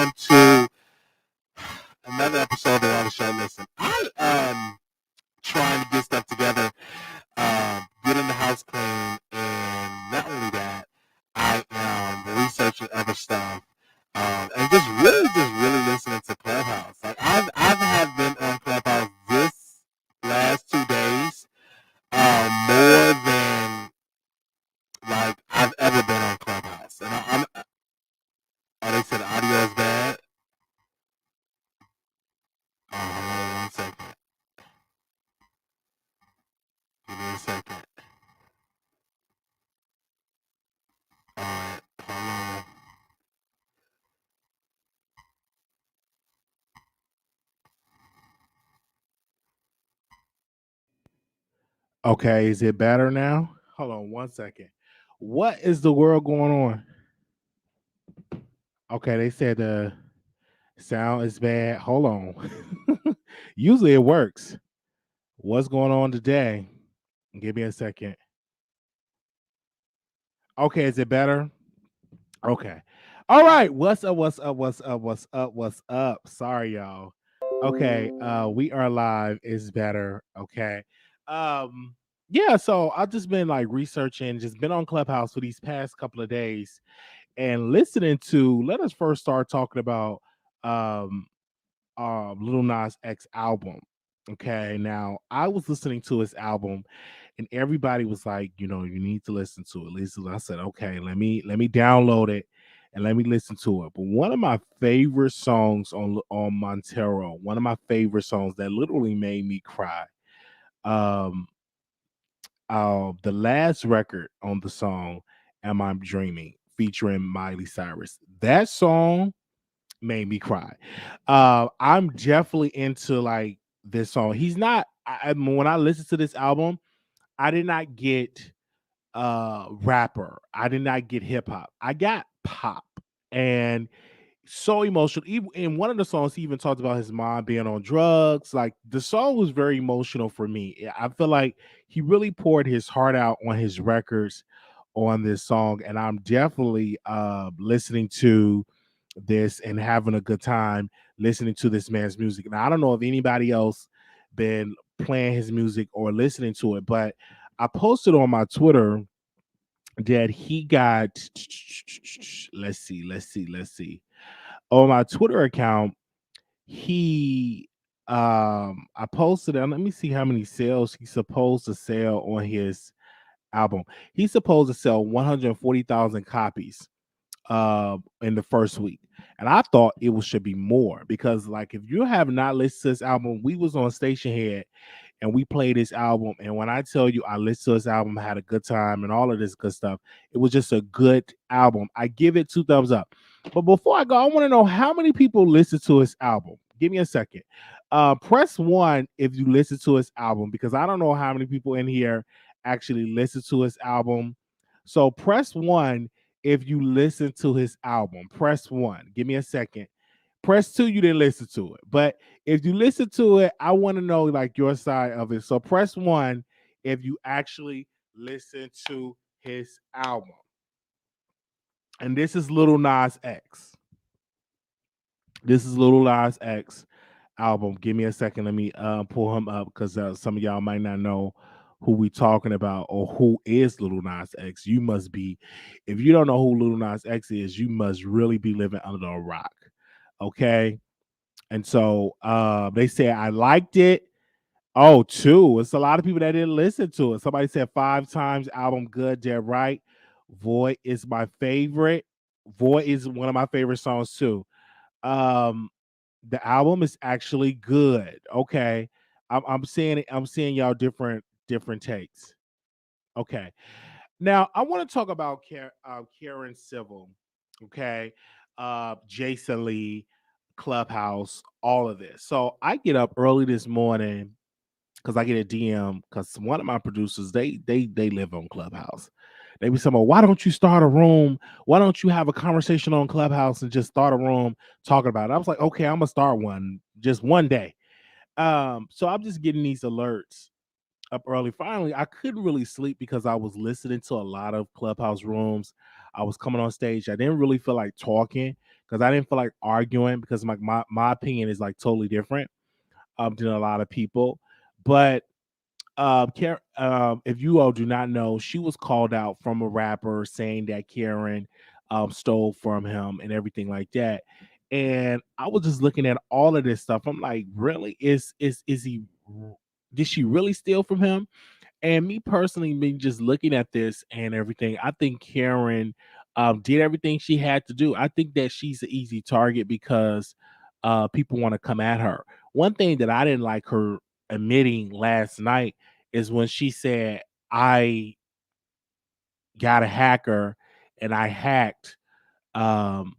everyone to another episode of the Wiley Show. Listen, I am trying to get stuff together, getting the house clean, and not only that, I am researching other stuff, and just really listening to Clubhouse. Like I have been on Clubhouse this last 2 days, more than like I've ever been on Clubhouse. And oh, they said the audio is bad. Hold on 1 second. Give me a second. All right, hold on. Okay, is it better now? Hold on 1 second. What is the world going on? Okay, they said the sound is bad. Hold on. Usually it works. What's going on today? Give me a second. Okay, is it better? Okay. All right. What's up? What's up? What's up? What's up? What's up? Sorry, y'all. Okay. We are live. Is better. Okay. Yeah, so I've just been like researching, just been on Clubhouse for these past couple of days and listening to, let us first start talking about um Lil Nas X album. Okay, now I was listening to his album and everybody was like, you need to listen to it. Listen, I said, okay, let me download it and let me listen to it. But one of my favorite songs on Montero, one of my favorite songs that literally made me cry. Um the last record on the song Am I Dreaming featuring Miley Cyrus. That song made me cry. I'm definitely into like this song. He's not when I listen to this album, I did not get rapper. I did not get hip hop. I got pop. And so emotional. Even in one of the songs, he even talked about his mom being on drugs. Like the song was very emotional for me. I feel like he really poured his heart out on his records on this song, and I'm definitely listening to this and having a good time listening to this man's music. Now I don't know if anybody else been playing his music or listening to it, but I posted on my Twitter that he got let's see on my Twitter account, he I posted and let me see how many sales he's supposed to sell on his album. He's supposed to sell 140,000 copies in the first week. And I thought should be more because like if you have not listened to this album, we was on Station Head and we played this album. And when I tell you I listened to this album, had a good time and all of this good stuff, it was just a good album. I give it 2 thumbs up. But before I go, I want to know how many people listen to his album. Give me a second. Press 1 if you listen to his album because I don't know how many people in here actually listen to his album. So press 1 if you listen to his album. Press 1. Give me a second. Press 2, you didn't listen to it. But if you listen to it, I want to know like your side of it. So press 1 if you actually listen to his album. And this is Lil Nas X. This is Lil Nas X album. Give me a second. Let me pull him up because some of y'all might not know who we talking about or who is Lil Nas X. You must be, if you don't know who Lil Nas X is, you must really be living under a rock. Okay. And so they said I liked it. Oh, 2. It's a lot of people that didn't listen to it. Somebody said 5 times album good, dead right. Void is my favorite. Void is one of my favorite songs too. Um, the album is actually good. Okay. I'm seeing it. I'm seeing y'all different takes. Okay. Now I want to talk about Karen Civil. Okay. Jason Lee, Clubhouse, all of this. So I get up early this morning because I get a DM because one of my producers, they live on Clubhouse. They be saying, well, why don't you start a room? Why don't you have a conversation on Clubhouse and just start a room talking about it? I was like, okay, I'm gonna start one just one day. So I'm just getting these alerts up early. Finally, I couldn't really sleep because I was listening to a lot of Clubhouse rooms. I was coming on stage. I didn't really feel like talking because I didn't feel like arguing because like my opinion is like totally different than a lot of people. But if you all do not know, she was called out from a rapper saying that Karen stole from him and everything like that. And I was just looking at all of this stuff. I'm like, really? Is he? Did she really steal from him? And me personally, me just looking at this and everything, I think Karen did everything she had to do. I think that she's an easy target because people want to come at her. One thing that I didn't like her admitting last night is when she said, I got a hacker and I hacked um,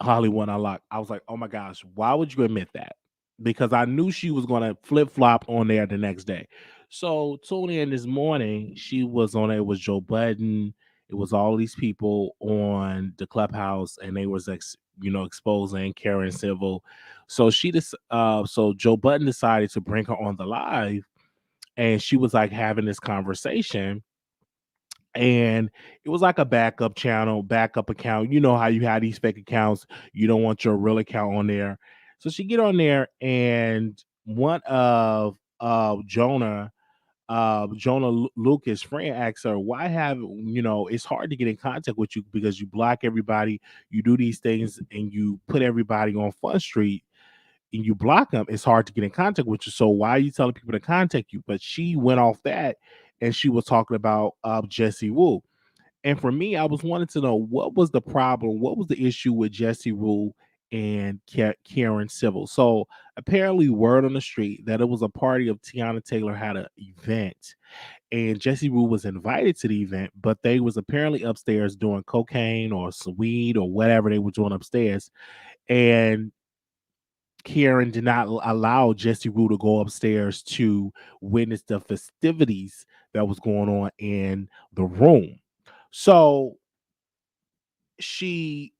Hollywood Unlocked. I was like, oh my gosh, why would you admit that? Because I knew she was going to flip flop on there the next day. So tuning in this morning, she was on there. It was Joe Budden. It was all these people on the Clubhouse, and they was exposing Karen Civil. So so Joe Budden decided to bring her on the live, and she was like having this conversation, and it was like a backup channel, backup account. You know how you have these fake accounts. You don't want your real account on there. So she get on there, and one of Lucas' friend asks her, why have it's hard to get in contact with you because you block everybody, you do these things, and you put everybody on Fun Street and you block them. It's hard to get in contact with you. So why are you telling people to contact you? But she went off that, and she was talking about Jessie Woo. And for me, I was wanting to know what was the problem, what was the issue with Jessie Woo and Karen Civil. So apparently, word on the street that it was a party of Tiana Taylor had an event, and Jessie Woo was invited to the event, but they was apparently upstairs doing cocaine or some weed or whatever they were doing upstairs, and Karen did not allow Jessie Woo to go upstairs to witness the festivities that was going on in the room. So she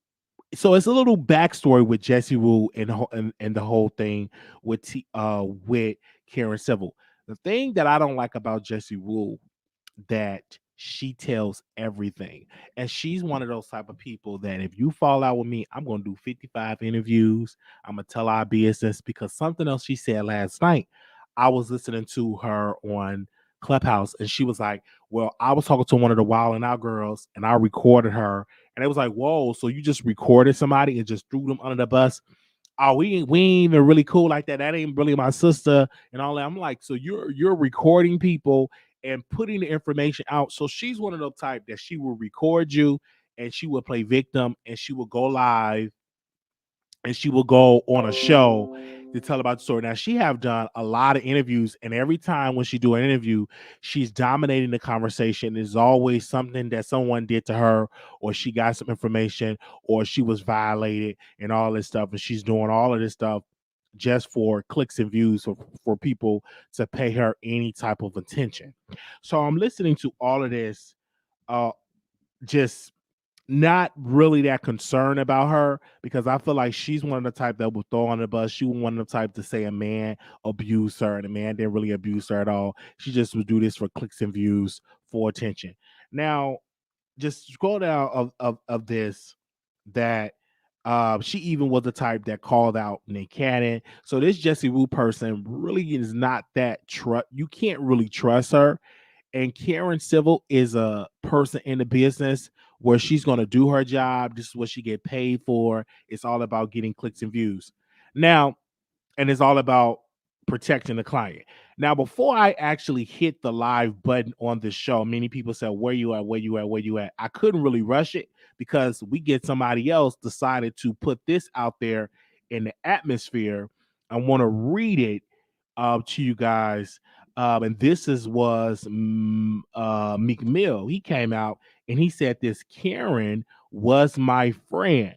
so it's a little backstory with Jessie Woo and the whole thing with Karen Civil. The thing that I don't like about Jessie Woo, that she tells everything. And she's one of those type of people that if you fall out with me, I'm going to do 55 interviews. I'm going to tell our business, because something else she said last night, I was listening to her on Clubhouse, and she was like, well, I was talking to one of the Wild and Out girls and I recorded her. And it was like, whoa, so you just recorded somebody and just threw them under the bus? Oh, we ain't even really cool like that. That ain't really my sister and all that. I'm like, so you're recording people and putting the information out. So she's one of the type that she will record you and she will play victim and she will go live and she will go on a show to tell about the story. Now, she have done a lot of interviews, and every time when she do an interview, she's dominating the conversation. There's always something that someone did to her, or she got some information, or she was violated and all this stuff. And she's doing all of this stuff just for clicks and views, for people to pay her any type of attention. So I'm listening to all of this, uh, just not really that concerned about her, because I feel like she's one of the type that will throw on the bus. She was one of the type to say a man abused her, and a man didn't really abuse her at all. She just would do this for clicks and views, for attention. Now, just scroll down of this, that she even was the type that called out Nick Cannon. So this Jessie Woo person really is not that you can't really trust her. And Karen Civil is a person in the business where she's going to do her job. This is what she get paid for. It's all about getting clicks and views. Now, and it's all about protecting the client. Now, before I actually hit the live button on this show, many people said, where you at, where you at, where you at? I couldn't really rush it because we get somebody else decided to put this out there in the atmosphere. I want to read it to you guys. And this was Meek Mill. He came out and he said this Karen was my friend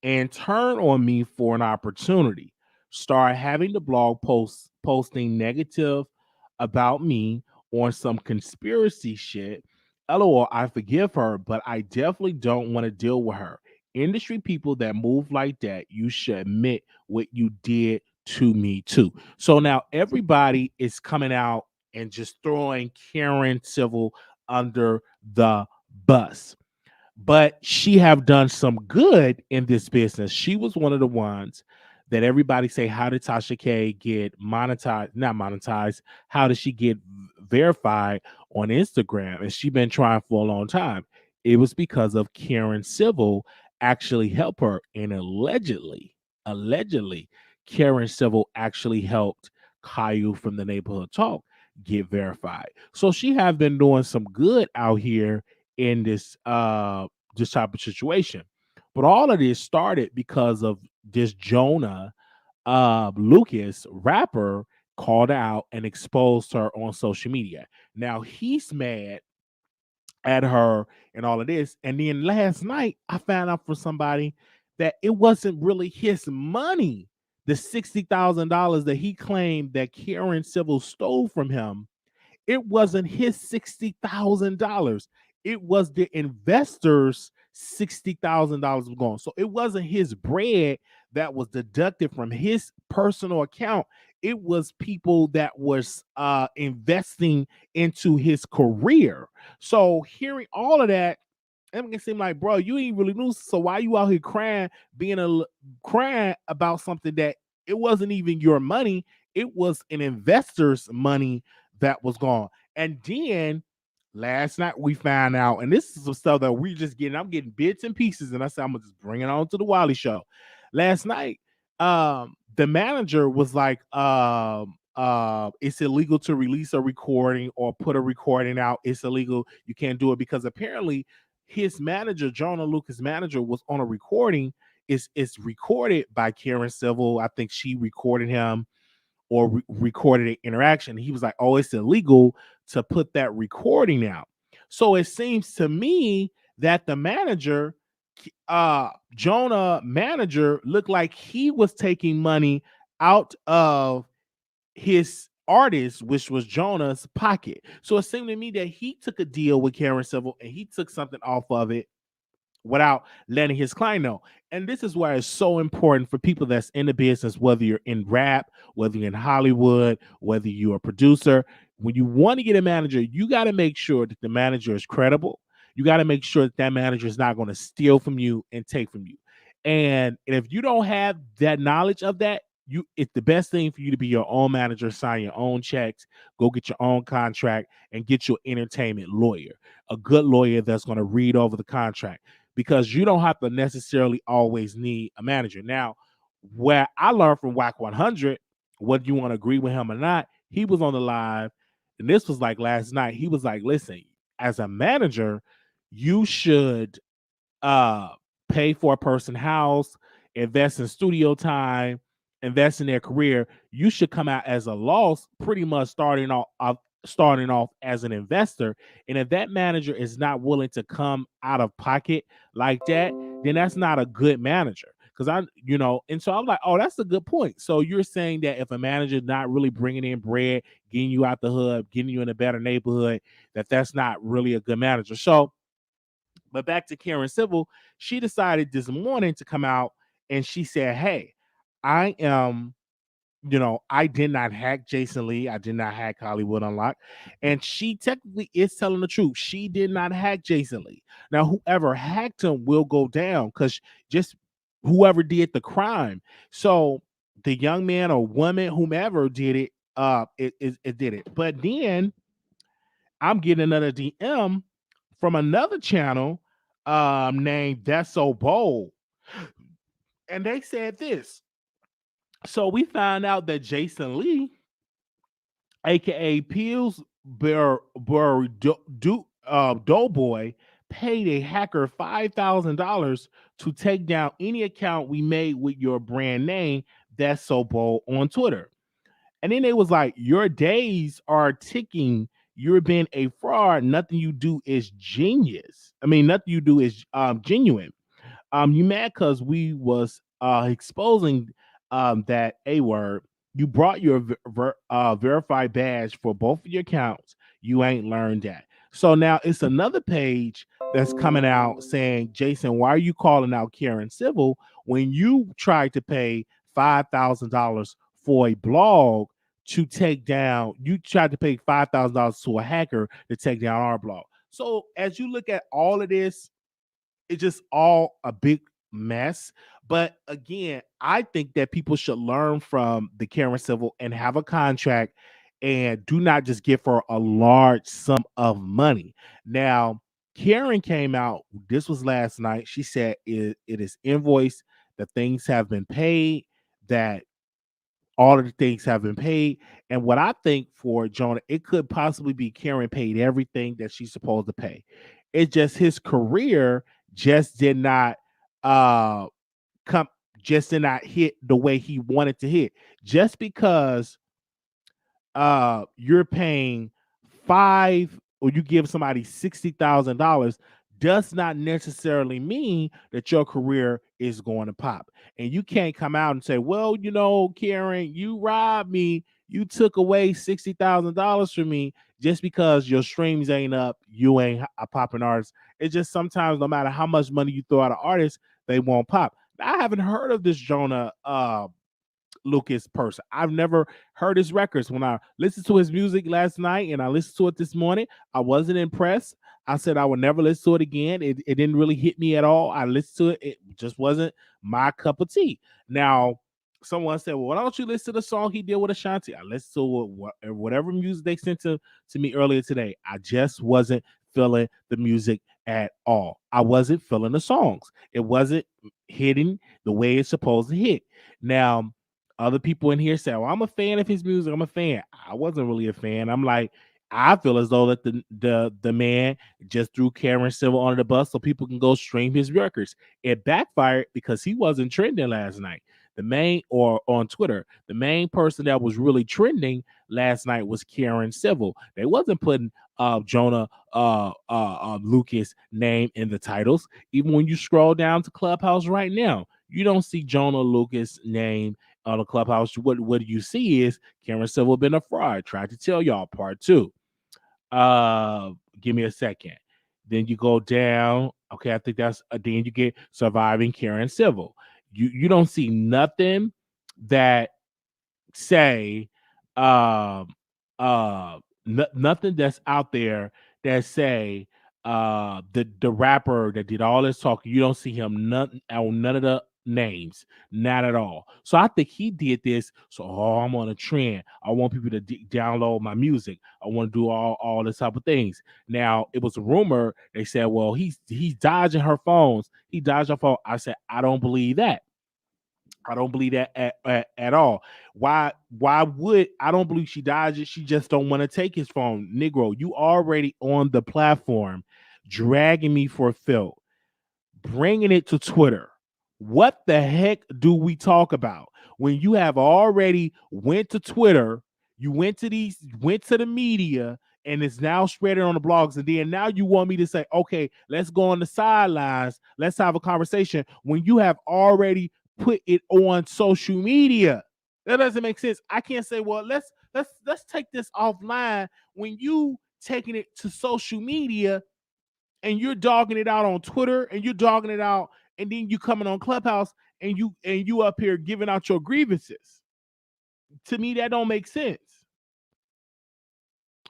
and turned on me for an opportunity. Start having the blog posts posting negative about me on some conspiracy shit. LOL, I forgive her, but I definitely don't want to deal with her. Industry people that move like that, you should admit what you did to me too. So now everybody is coming out and just throwing Karen Civil under the bus. but she have done some good in this business. She was one of the ones that everybody say, how did Tasha K get monetized? Not monetized. How did she get verified on Instagram? And she been trying for a long time. It was because of Karen Civil actually helped her, and allegedly, Karen Civil actually helped Caillou from the Neighborhood Talk get verified. So she have been doing some good out here in this type of situation. But all of this started because of this Jonah Lucas rapper called out and exposed her on social media. Now he's mad at her and all of this. And then last night I found out from somebody that it wasn't really his money. The $60,000 that he claimed that Karen Civil stole from him, it wasn't his $60,000. It was the investors' $60,000 gone. So it wasn't his bread that was deducted from his personal account. It was people that was investing into his career. So hearing all of that, it can seem like, bro, you ain't really lose. So why you out here crying, crying about something that it wasn't even your money? It was an investor's money that was gone. And then last night we found out, and this is some stuff that we just getting, I'm getting bits and pieces, and I said I'm gonna just bring it on to the Wiley Show. Last night, the manager was like, it's illegal to release a recording or put a recording out. It's illegal. You can't do it because apparently his manager, Jonah Lucas' manager, was on a recording. It's recorded by Karen Civil. I think she recorded him or recorded an interaction. He was like, oh, it's illegal to put that recording out. So it seems to me that the manager, Jonah manager, looked like he was taking money out of his artist, which was Jonah's pocket. So it seemed to me that he took a deal with Karen Civil and he took something off of it without letting his client know. And this is why it's so important for people that's in the business, whether you're in rap, whether you're in Hollywood, whether you're a producer. When you want to get a manager, you got to make sure that the manager is credible. You got to make sure that that manager is not going to steal from you and take from you. And if you don't have that knowledge of that, it's the best thing for you to be your own manager, sign your own checks, go get your own contract, and get your entertainment lawyer, a good lawyer that's going to read over the contract, because you don't have to necessarily always need a manager. Now, where I learned from WAC 100, whether you want to agree with him or not, he was on the live, and this was like last night. He was like, listen, as a manager, you should uh pay for a person's house, invest in studio time, invest in their career. You should come out as a loss, pretty much starting off as an investor. And if that manager is not willing to come out of pocket like that, then that's not a good manager. Because and so I'm like, oh, that's a good point. So you're saying that if a manager not really bringing in bread, getting you out the hood, getting you in a better neighborhood, that's not really a good manager. So, but back to Karen Civil, she decided this morning to come out and she said, hey, I am, I did not hack Jason Lee. I did not hack Hollywood Unlocked. And she technically is telling the truth. She did not hack Jason Lee. Now, whoever hacked him will go down because just whoever did the crime. So the young man or woman, whomever did it, it did it. But then I'm getting another DM from another channel named That's So Bold. And they said this. So we found out that Jason Lee, aka Peel's Doughboy, paid a hacker $5,000 to take down any account we made with your brand name, That's So Bold, on Twitter. And then they was like, your days are ticking. You're being a fraud. Nothing you do is genius. I mean, nothing you do is genuine. You mad because we was exposing that A word. You brought your verified badge for both of your accounts. You ain't learned that. So now it's another page that's coming out saying, Jason, why are you calling out Karen Civil when you tried to pay $5,000 for a blog to take down? You tried to pay $5,000 to a hacker to take down our blog. So as you look at all of this, it's just all a big mess. But again, I think that people should learn from the Karen Civil and have a contract and do not just give her a large sum of money. Now, Karen came out, this was last night. She said it is invoiced, that things have been paid, that all of the things have been paid. And what I think for Jonah, it could possibly be Karen paid everything that she's supposed to pay. It's just his career just did not uh come just did not hit the way he wanted to hit. Just because you're paying five or you give somebody $60,000 does not necessarily mean that your career is going to pop. And you can't come out and say, well, Karen, you robbed me. You took away $60,000 from me just because your streams ain't up. You ain't a popping artist. It's just sometimes no matter how much money you throw at an artist, they won't pop. I haven't heard of this Jonah Lucas person. I've never heard his records. When I listened to his music last night and I listened to it this morning, I wasn't impressed. I said I would never listen to it again. It didn't really hit me at all. I listened to it. It just wasn't my cup of tea. Now, someone said, well, why don't you listen to the song he did with Ashanti? I listened to whatever music they sent to me earlier today. I just wasn't feeling the music at all. I wasn't feeling the songs. It wasn't hitting the way it's supposed to hit. Now, other people in here say, well, I'm a fan of his music. I'm a fan. I wasn't really a fan. I'm like, I feel as though that the man just threw Karen Civil under the bus so people can go stream his records. It backfired because he wasn't trending last night. The main, or on Twitter, the main person that was really trending last night was Karen Civil. They wasn't putting Jonah Lucas name in the titles. Even when you scroll down to Clubhouse right now, you don't see Jonah Lucas name on the Clubhouse. What you see is Karen Civil been a fraud. Tried to tell y'all part 2. Give me a second. Then you go down. Okay, I think that's then you get surviving Karen Civil. You don't see nothing that say nothing that's out there that say the rapper that did all this talking. You don't see him none of the names, not at all. So I think he did this. So I'm on a trend. I want people to download my music. I want to do all this type of things. Now it was a rumor. They said, well, he's dodging her phones. He dodged her phone. I said, I don't believe that. I don't believe that at all. Why would I don't believe she dodged it? She just don't want to take his phone. Negro, you already on the platform, dragging me for filth, bringing it to Twitter. What the heck do we talk about when you have already went to Twitter? You went to the media, and it's now spreading on the blogs. And then now you want me to say, okay, let's go on the sidelines. Let's have a conversation when you have already put it on social media. That doesn't make sense. I can't say, well, let's take this offline when you taking it to social media and you're dogging it out on Twitter and you're dogging it out, and then you coming on Clubhouse and you up here giving out your grievances. To me, that don't make sense.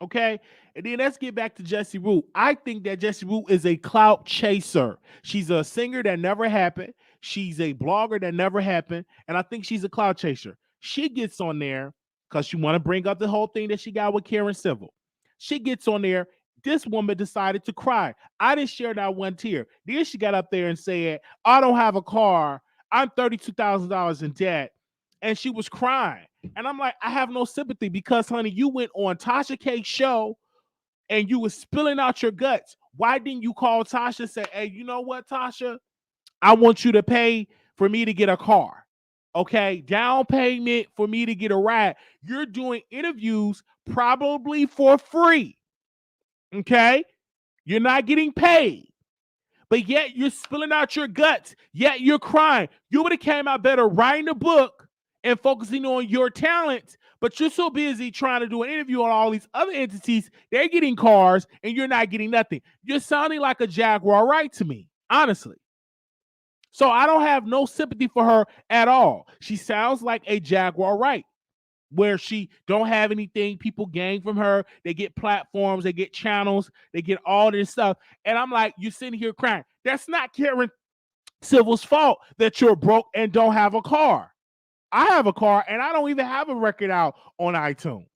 Okay, and then let's get back to Jessie Woo. I think that Jessie Woo is a clout chaser. She's a singer that never happened. She's a blogger that never happened, and I think she's a clout chaser. She gets on there because she want to bring up the whole thing that she got with Karen Civil. She gets on there. This woman decided to cry. I didn't share that one tear. Then she got up there and said, I don't have a car. I'm $32,000 in debt. And she was crying. And I'm like, I have no sympathy because, honey, you went on Tasha K's show and you was spilling out your guts. Why didn't you call Tasha and say, hey, you know what, Tasha? I want you to pay for me to get a car. Okay? Down payment for me to get a ride. You're doing interviews probably for free. Okay? You're not getting paid. But yet you're spilling out your guts. Yet you're crying. You would have came out better writing a book and focusing on your talent, but you're so busy trying to do an interview on all these other entities. They're getting cars and you're not getting nothing. You're sounding like a Jaguar Wright to me, honestly. So I don't have no sympathy for her at all. She sounds like a Jaguar Wright. where she don't have anything. People gang from her. They get platforms, they get channels, they get all this stuff. And I'm like, you're sitting here crying. That's not Karen Civil's fault that you're broke and don't have a car. I have a car and I don't even have a record out on iTunes.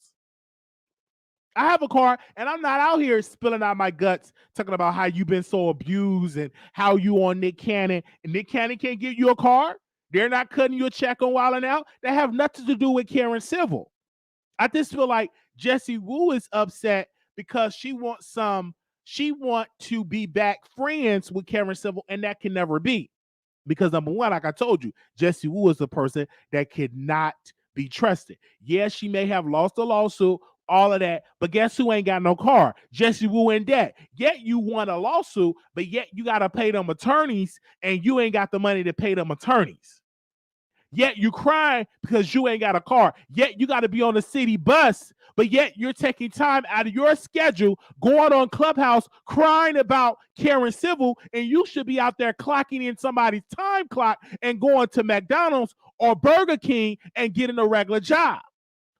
I have a car and I'm not out here spilling out my guts talking about how you've been so abused and how you on Nick Cannon, and Nick Cannon can't give you a car. They're not cutting you a check on Wild 'N Out. That have nothing to do with Karen Civil. I just feel like Jessie Woo is upset because she wants to be back friends with Karen Civil, and that can never be. Because number one, like I told you, Jessie Woo is a person that cannot be trusted. Yes, she may have lost a lawsuit, all of that, but guess who ain't got no car? Jessie Woo in debt. Yet you won a lawsuit, but yet you got to pay them attorneys, and you ain't got the money to pay them attorneys. Yet you crying because you ain't got a car. Yet you got to be on the city bus, but yet you're taking time out of your schedule, going on Clubhouse, crying about Karen Civil, and you should be out there clocking in somebody's time clock and going to McDonald's or Burger King and getting a regular job.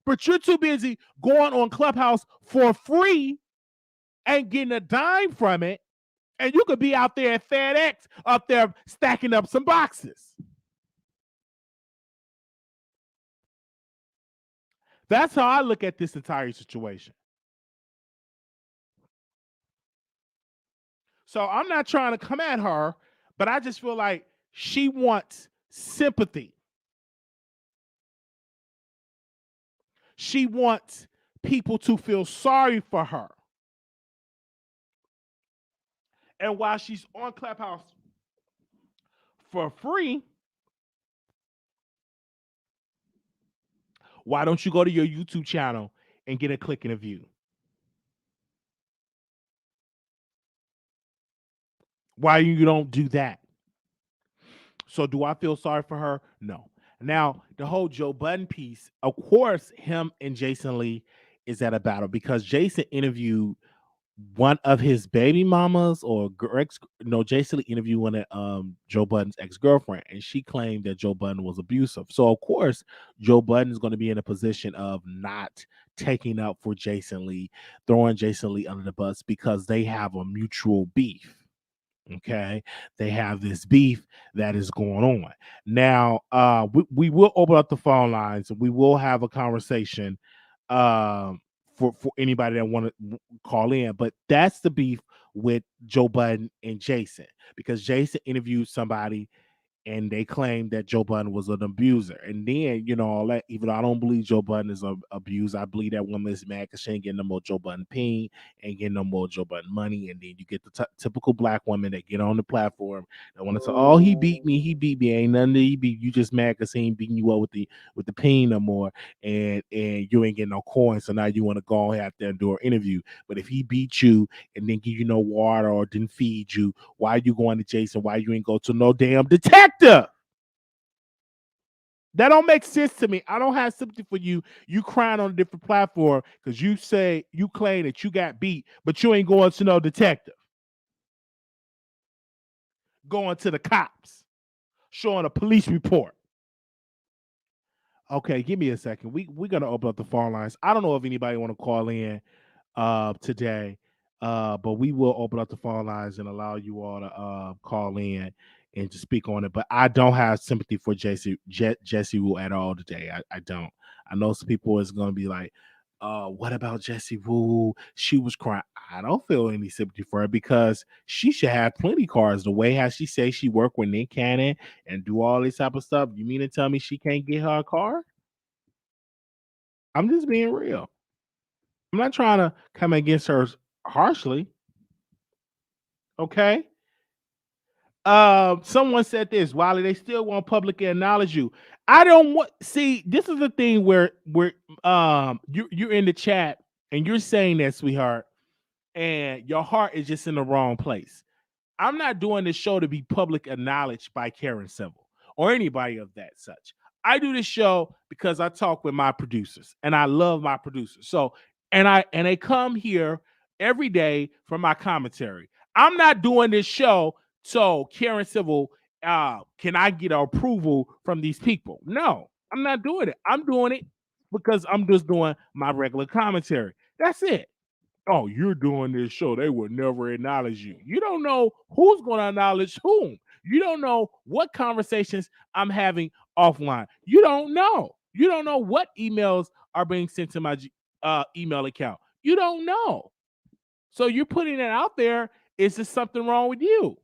But you're too busy going on Clubhouse for free and getting a dime from it, and you could be out there at FedEx up there stacking up some boxes. That's how I look at this entire situation. So I'm not trying to come at her, but I just feel like she wants sympathy. She wants people to feel sorry for her. And while she's on Clubhouse for free, why don't you go to your YouTube channel and get a click and a view? Why you don't do that? So do I feel sorry for her? No. Now, the whole Joe Budden piece, of course, him and Jason Lee is at a battle because Jason interviewed one of his baby mamas or Jason Lee interviewed one of Joe Budden's ex-girlfriend, and she claimed that Joe Budden was abusive. So of course, Joe Budden is going to be in a position of not taking up for Jason Lee, throwing Jason Lee under the bus because they have a mutual beef. Okay, they have this beef that is going on now. We will open up the phone lines and we will have a conversation for anybody that want to call in. But that's the beef with Joe Budden and Jason, because Jason interviewed somebody and they claimed that Joe Budden was an abuser. And then, all that, even though I don't believe Joe Budden is an abuser, I believe that woman is mad because she ain't getting no more Joe Budden peen, ain't getting no more Joe Budden money. And then you get the typical black women that get on the platform that want to say, oh, he beat me, ain't nothing that he beat you, just mad because he ain't beating you up with the peen no more, and you ain't getting no coins, so now you want to go out there and do an interview. But if he beat you and then give you no water or didn't feed you, why are you going to Jason? Why you ain't go to no damn detective? That don't make sense to me. I don't have sympathy for you. You crying on a different platform because you claim that you got beat, but you ain't going to no detective. Going to the cops, showing a police report. Okay, give me a second. We're gonna open up the phone lines. I don't know if anybody want to call in today, but we will open up the phone lines and allow you all to call in and to speak on it. But I don't have sympathy for Jessie Woo at all today. I don't. I know some people is going to be like, what about Jessie Woo? She was crying. I don't feel any sympathy for her because she should have plenty cars. The way how she says she worked with Nick Cannon and do all this type of stuff. You mean to tell me she can't get her a car? I'm just being real. I'm not trying to come against her harshly. Okay. Someone said this, Wiley, they still won't publicly acknowledge you. I don't want, see, this is the thing where you're in the chat and you're saying that, sweetheart, and your heart is just in the wrong place. I'm not doing this show to be public acknowledged by Karen Civil or anybody of that such. I do this show because I talk with my producers and I love my producers. So, and they come here every day for my commentary. I'm not doing this show so Karen Civil, can I get approval from these people? No, I'm not doing it. I'm doing it because I'm just doing my regular commentary. That's it. Oh, you're doing this show. They would never acknowledge you. You don't know who's going to acknowledge whom. You don't know what conversations I'm having offline. You don't know. You don't know what emails are being sent to my email account. You don't know. So you're putting it out there. Is there something wrong with you?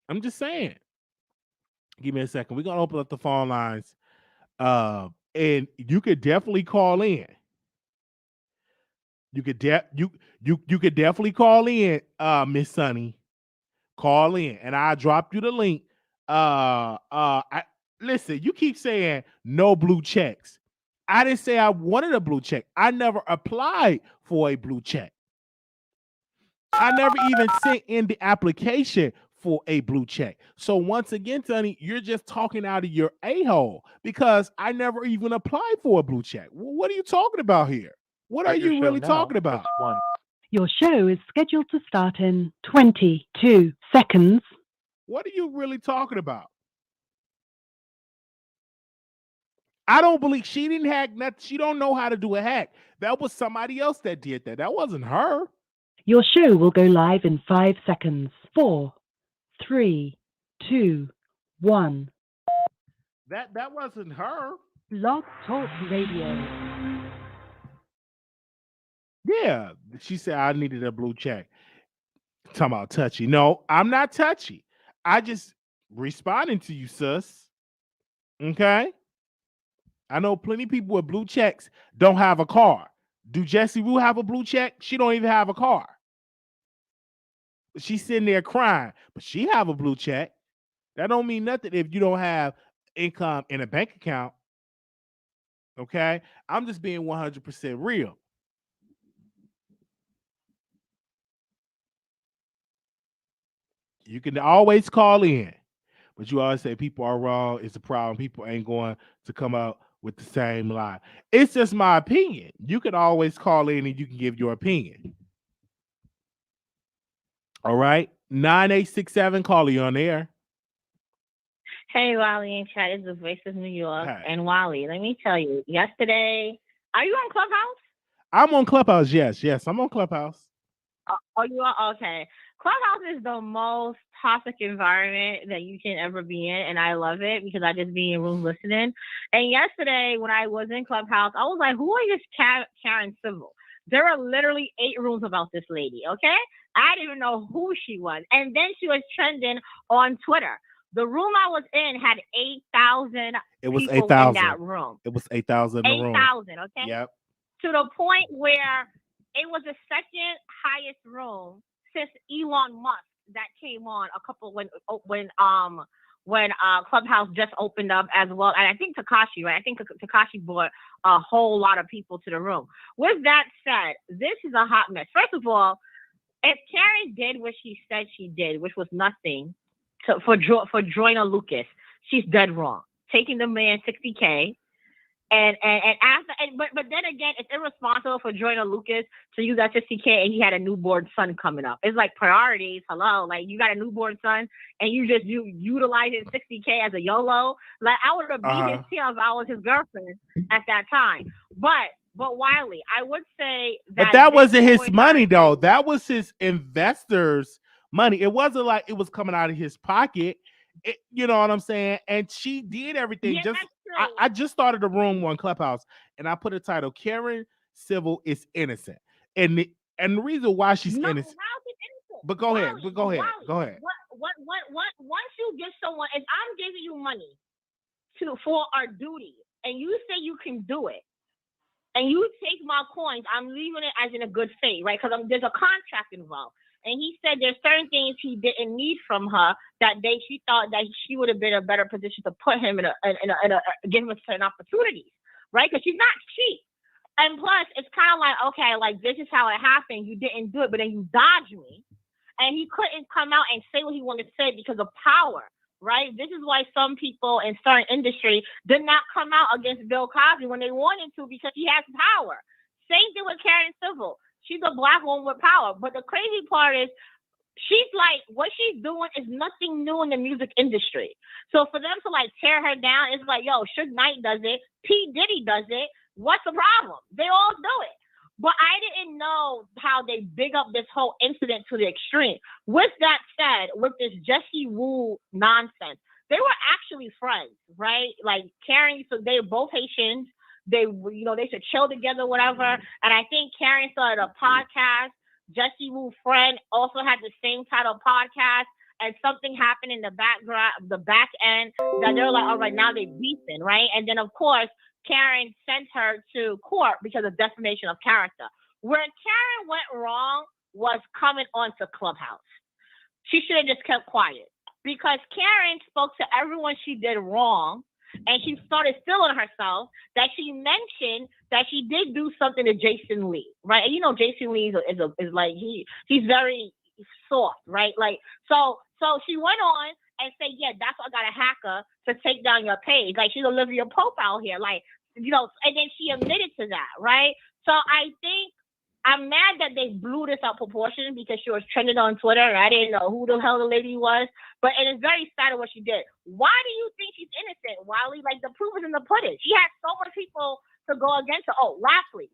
I'm just saying. Give me a second. We're going to open up the phone lines. And you could definitely call in. You could definitely call in, Miss Sunny. Call in, and I dropped you the link. Listen. You keep saying no blue checks. I didn't say I wanted a blue check. I never applied for a blue check. I never even sent in the application for a blue check. So once again, Sonny, you're just talking out of your a-hole because I never even applied for a blue check. What are you talking about here? What are you really talking about? Your show is scheduled to start in 22 seconds. What are you really talking about? I don't believe she didn't hack nothing. She don't know how to do a hack. That was somebody else that did that. That wasn't her. Your show will go live in 5 seconds. 4, 3, 2, 1. That wasn't her. Blog Talk Radio. Yeah, she said I needed a blue check. Talking about touchy. No, I'm not touchy. I just responding to you, sus. Okay? I know plenty of people with blue checks don't have a car. Do Jessie Woo have a blue check? She don't even have a car. She's sitting there crying, but she have a blue check. That don't mean nothing if you don't have income in a bank account. Okay? I'm just being 100% real. You can always call in, but you always say people are wrong. It's a problem. People ain't going to come out with the same lie. It's just my opinion. You can always call in and you can give your opinion. All right. 9867, call you on air. Hey, Wiley and Chad, it's the Voice of New York. Hey. And Wiley, let me tell you, yesterday, are you on Clubhouse? I'm on Clubhouse. Yes, I'm on Clubhouse. Oh, you are? Okay. Clubhouse is the most toxic environment that you can ever be in, and I love it because I just be in rooms listening. And yesterday, when I was in Clubhouse, I was like, who are this Karen Civil? There are literally 8 rooms about this lady, okay? I didn't even know who she was. And then she was trending on Twitter. The room I was in had 8,000 people in that room. It was 8,000 in the room. 8,000, okay? Yep. To the point where it was the second highest room since Elon Musk that came on a couple when Clubhouse just opened up as well. And I think Tekashi, right? I think Tekashi brought a whole lot of people to the room. With that said, this is a hot mess. First of all, if Karen did what she said she did, which was nothing, for Joyner Lucas, she's dead wrong. Taking the man $60K, and but then again, it's irresponsible for Joyner Lucas to use that $60K and he had a newborn son coming up. It's like priorities. Hello, like you got a newborn son and you utilizing $60K as a YOLO. Like I would have beat his tail if I was his girlfriend at that time. But Wiley, I would say that. But that wasn't his money though. That was his investors' money. It wasn't like it was coming out of his pocket. You know what I'm saying? And she did everything. Yeah, I just started a room on Clubhouse and I put a title, Karen Civil is innocent. And the reason why she's innocent. But go ahead. Go ahead. Once you give someone, if I'm giving you money for our duty and you say you can do it, and you take my coins, I'm leaving it as in a good faith, right? Because there's a contract involved. And he said there's certain things he didn't need from her she thought that she would have been in a better position to put him in a give him certain opportunities, right? Because she's not cheap. And plus, it's kind of like, okay, like this is how it happened. You didn't do it, but then you dodged me. And he couldn't come out and say what he wanted to say because of power, right? This is why some people in certain industry did not come out against Bill Cosby when they wanted to because he has power. Same thing with Karen Civil. She's a black woman with power. But the crazy part is she's like, what she's doing is nothing new in the music industry. So for them to like tear her down, it's like, yo, Suge Knight does it, P. Diddy does it. What's the problem? They all do it. But I didn't know how they big up this whole incident to the extreme. With that said, with this Jessie Woo nonsense, they were actually friends, right? Like Karen, so they were both Haitians. They, you know, they should chill together, whatever. And I think Karen started a podcast. Jessie Woo friend also had the same title podcast, and something happened in the background, the back end, that they're like, all right, now they beefing, right? And then of course, Karen sent her to court because of defamation of character. Where Karen went wrong was coming onto Clubhouse. She should have just kept quiet, because Karen spoke to everyone she did wrong, and she started feeling herself that she mentioned that she did do something to Jason Lee, right? And you know, Jason Lee is like, he's very soft, right? Like, so she went on and said, yeah, that's why I got a hacker to take down your page. Like, she's Olivia Pope out here, like, you know, and then she admitted to that, right? So I think I'm mad that they blew this out proportion, because she was trending on Twitter and I didn't know who the hell the lady was. But it is very sad what she did. Why do you think she's innocent, Wiley? Like, the proof is in the pudding. She had so much people to go against her. Oh, lastly,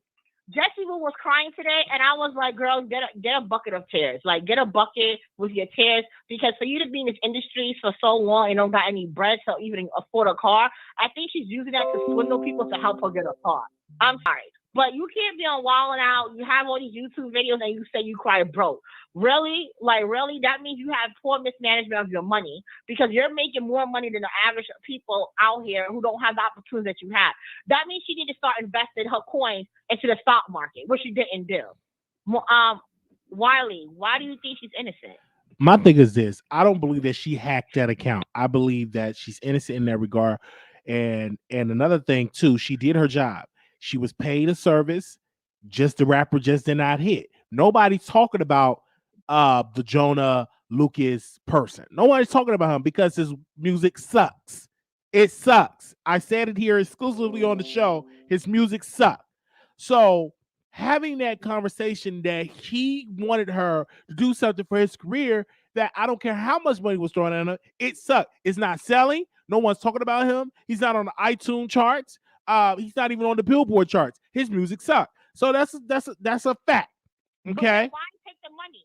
Jessie Woo was crying today, and I was like, girl, get a bucket of tears. Like, get a bucket with your tears, because for you to be in this industry for so long and don't got any bread to even afford a car, I think she's using that to swindle people to help her get a car. I'm sorry. But you can't be on Wild 'N Out. You have all these YouTube videos and you say you cry broke. Really? Like, really? That means you have poor mismanagement of your money, because you're making more money than the average people out here who don't have the opportunities that you have. That means she need to start investing her coins into the stock market, which she didn't do. Wiley, why do you think she's innocent? My thing is this: I don't believe that she hacked that account. I believe that she's innocent in that regard. And another thing too, she did her job. She was paid a service. Just the rapper just did not hit. Nobody's talking about the Jonah Lucas person. Nobody's talking about him because his music sucks. It sucks. I said it here exclusively on the show. His music sucks. So having that conversation that he wanted her to do something for his career, that I don't care how much money was thrown at him, it sucked. It's not selling. No one's talking about him. He's not on the iTunes charts. He's not even on the Billboard charts. His music sucks. So that's a fact. Okay. But why take the money?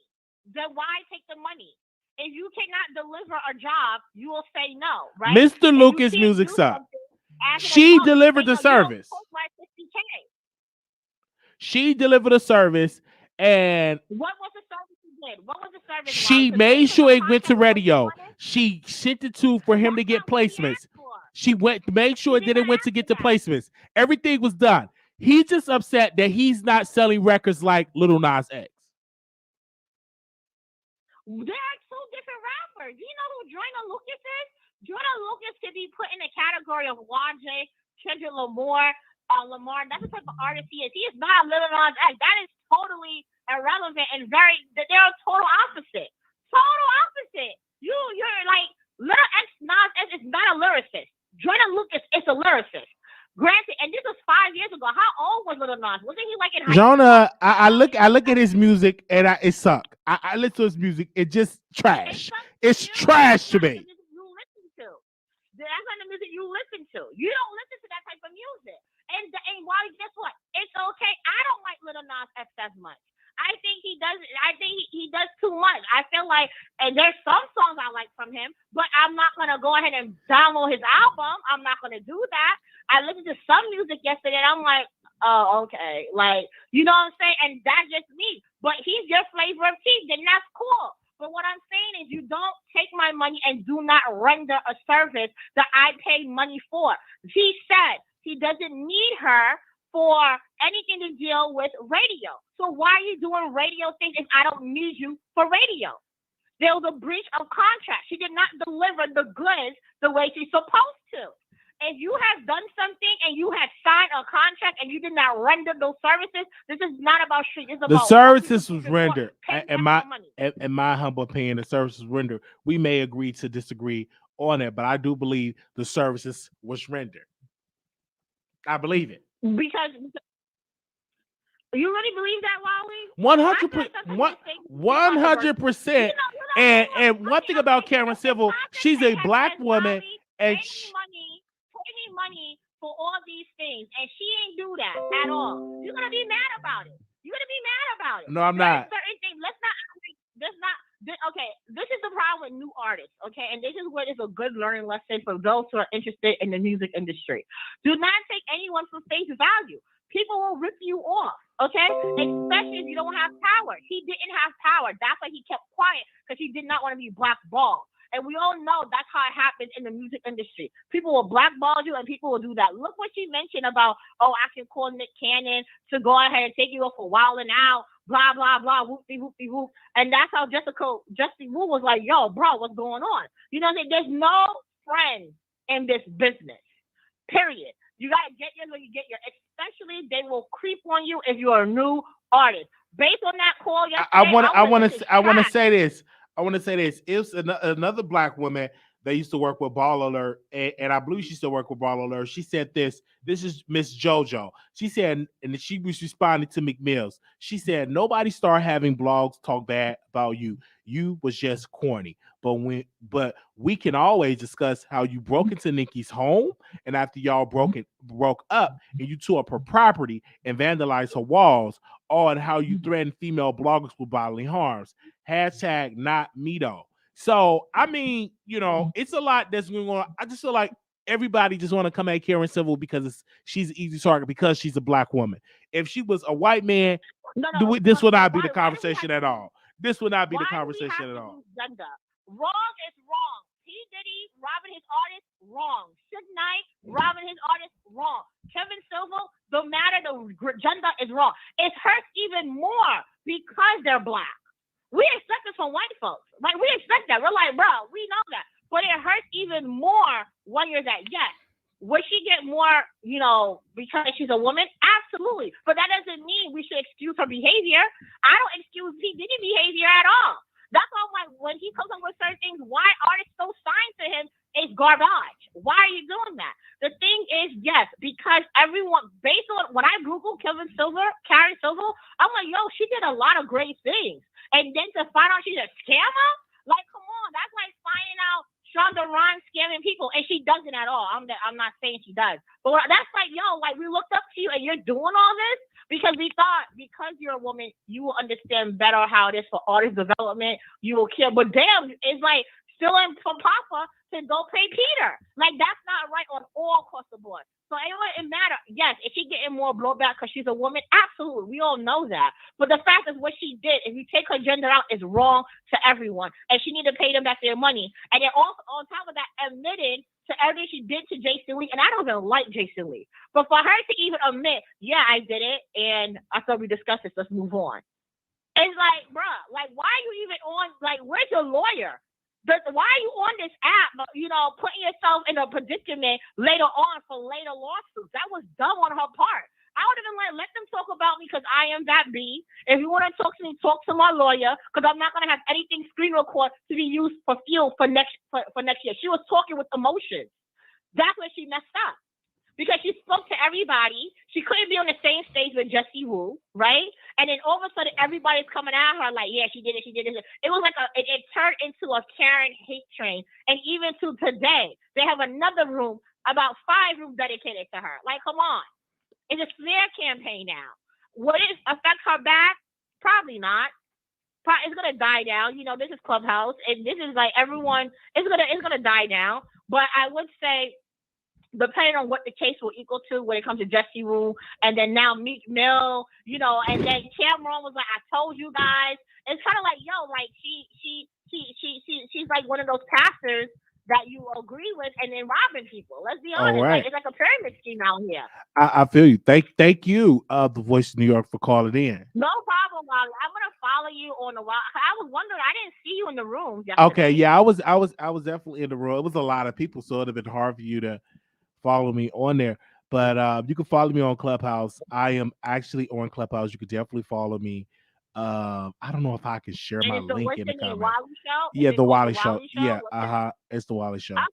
Then why take the money? If you cannot deliver a job, you will say no, right? Mr. Lucas' music sucks. She delivered the service. She delivered a service, and what was the service you did? What was the service? She made sure it went to radio. She sent it to for him to get placements. She made sure that it went to get the placements. Everything was done. He's just upset that he's not selling records like Little Nas X. They're two different rappers. You know who Joyner Lucas is? Joyner Lucas could be put in the category of YJ, Kendrick Lamar. That's the type of artist he is. He is not a Little Nas X. That is totally irrelevant and they're total opposite. Total opposite. You're like, Little X, Nas X is not a lyricist. Joyner Lucas is a lyricist. Granted, and this was 5 years ago. How old was Little Nas? Wasn't he like in high school? Jonah, I look at his music and it sucked. I listen to his music. It just trash. It's trash to me. That's not the music you listen to. You don't listen to that type of music. And Wally, guess what? It's okay. I don't like Little Nas X as much. I think he does. I think he does too much. I feel like, and there's some songs I like from him, but I'm not gonna go ahead and download his album. I'm not gonna do that. I listened to some music yesterday, and I'm like, oh, okay, like, you know what I'm saying? And that's just me. But he's your flavor of tea, then that's cool. But what I'm saying is, you don't take my money and do not render a service that I paid money for. He said he doesn't need her for anything to deal with radio. So why are you doing radio things if I don't need you for radio? There was a breach of contract. She did not deliver the goods the way she's supposed to. If you have done something and you have signed a contract and you did not render those services, this is not about street. It's about the services was rendered. In my humble opinion, the services rendered. We may agree to disagree on it, but I do believe the services was rendered. I believe it. Because You really believe that, Wally? 100%. And one thing about Karen Civil, she's a black woman, and pay me money for all these things, and she ain't do that at all. You're gonna be mad about it. No, I'm not. Certain things. Okay, this is the problem with new artists, okay? And this is what is a good learning lesson for those who are interested in the music industry. Do not take anyone for face value. People will rip you off, okay? Especially if you don't have power. He didn't have power. That's why he kept quiet, because he did not want to be blackballed. And we all know that's how it happens in the music industry. People will blackball you, and people will do that. Look what she mentioned about, I can call Nick Cannon to go ahead and take you off for wilding out, blah, blah, blah, whoopty, whoopty, whoop. And that's how Jessie Woo was like, yo, bro, what's going on? You know what I'm saying? There's no friends in this business, period. You got to get yours when you get yours. Especially, they will creep on you if you're a new artist. Based on that call yesterday, I want to say this. It's another black woman that used to work with Ball Alert, and I believe she still work with Ball Alert. She said this. This is Miss JoJo. She said, and she was responding to McMills. She said, nobody started having blogs talk bad about you. You was just corny. But we can always discuss how you broke into Nikki's home, and after y'all broke up, and you tore up her property and vandalized her walls, and how you threatened female bloggers with bodily harms. # not me though. So I mean, it's a lot that's going on. I just feel like everybody just want to come at Karen Civil because she's an easy target because she's a black woman. If she was a white man, this would not be the conversation at all. This would not be the conversation at all. Wrong is wrong. P. Diddy robbing his artist, wrong. Suge Knight robbing his artist, wrong. Kevin Civil, no matter the gender, is wrong. It hurts even more because they're black. We expect this from white folks. Like, we expect that. We're like, bro, we know that. But it hurts even more when you're that. Yes. Would she get more, because she's a woman? Absolutely. But that doesn't mean we should excuse her behavior. I don't excuse P. Diddy behavior at all. That's why I'm like, when he comes up with certain things, why artists so signed to him is garbage. Why are you doing that? The thing is, yes, because everyone, based on when I Googled Karen Civil, I'm like, yo, she did a lot of great things. And then to find out she's a scammer? Like, come on, that's like finding out Shonda Rhimes scamming people, and she doesn't at all. I'm not saying she does. But that's like, yo, like, we looked up to you, and you're doing all this? Because we thought, because you're a woman, you will understand better how it is for artist development. You will care. But damn, it's like stealing from Papa to go pay Peter. Like, that's not right on all across the board. So anyway, it matters. Yes, is she getting more blowback because she's a woman? Absolutely. We all know that. But the fact is what she did, if you take her gender out, is wrong to everyone. And she need to pay them back their money. And then also, on top of that, admitted to everything she did to Jason Lee. And I don't even like Jason Lee. But for her to even admit, yeah, I did it, and I thought we discussed this, let's move on. It's like, bruh, like, why are you even on, like, where's your lawyer? Why are you on this app, putting yourself in a predicament later on for later lawsuits? That was dumb on her part. I would have been like, let them talk about me because I am that B. If you want to talk to me, talk to my lawyer, because I'm not going to have anything screen record to be used for next year. She was talking with emotion. That's where she messed up. Because she spoke to everybody. She couldn't be on the same stage with Jessie Woo, right? And then all of a sudden, everybody's coming at her like, yeah, she did it. It was like it turned into a Karen hate train. And even to today, they have another room, about 5 rooms dedicated to her. Like, come on. It's a smear campaign now. Would it affect her back? Probably not. It's going to die down. This is Clubhouse. And this is like everyone, it's gonna die down. But I would say, depending on what the case will equal to when it comes to Jessie Woo, and then now Meek Mill, and then Cameron was like, I told you guys. It's kind of like, yo, like she's like one of those pastors that you agree with and then robbing people. Let's be honest. Right. Like, it's like a pyramid scheme out here. I feel you. Thank you, the Voice of New York, for calling in. No problem, Wally. I'm gonna follow you on the wild. I was wondering, I didn't see you in the room yesterday. Okay, yeah, I was definitely in the room. It was a lot of people, so it'd have been hard for you to follow me on there. But you can follow me on Clubhouse. I am actually on Clubhouse. You could definitely follow me. I don't know if I can share my link in the comment. Wiley Show? Yeah, the Wiley Show. Yeah, it's the Wiley Show. Okay,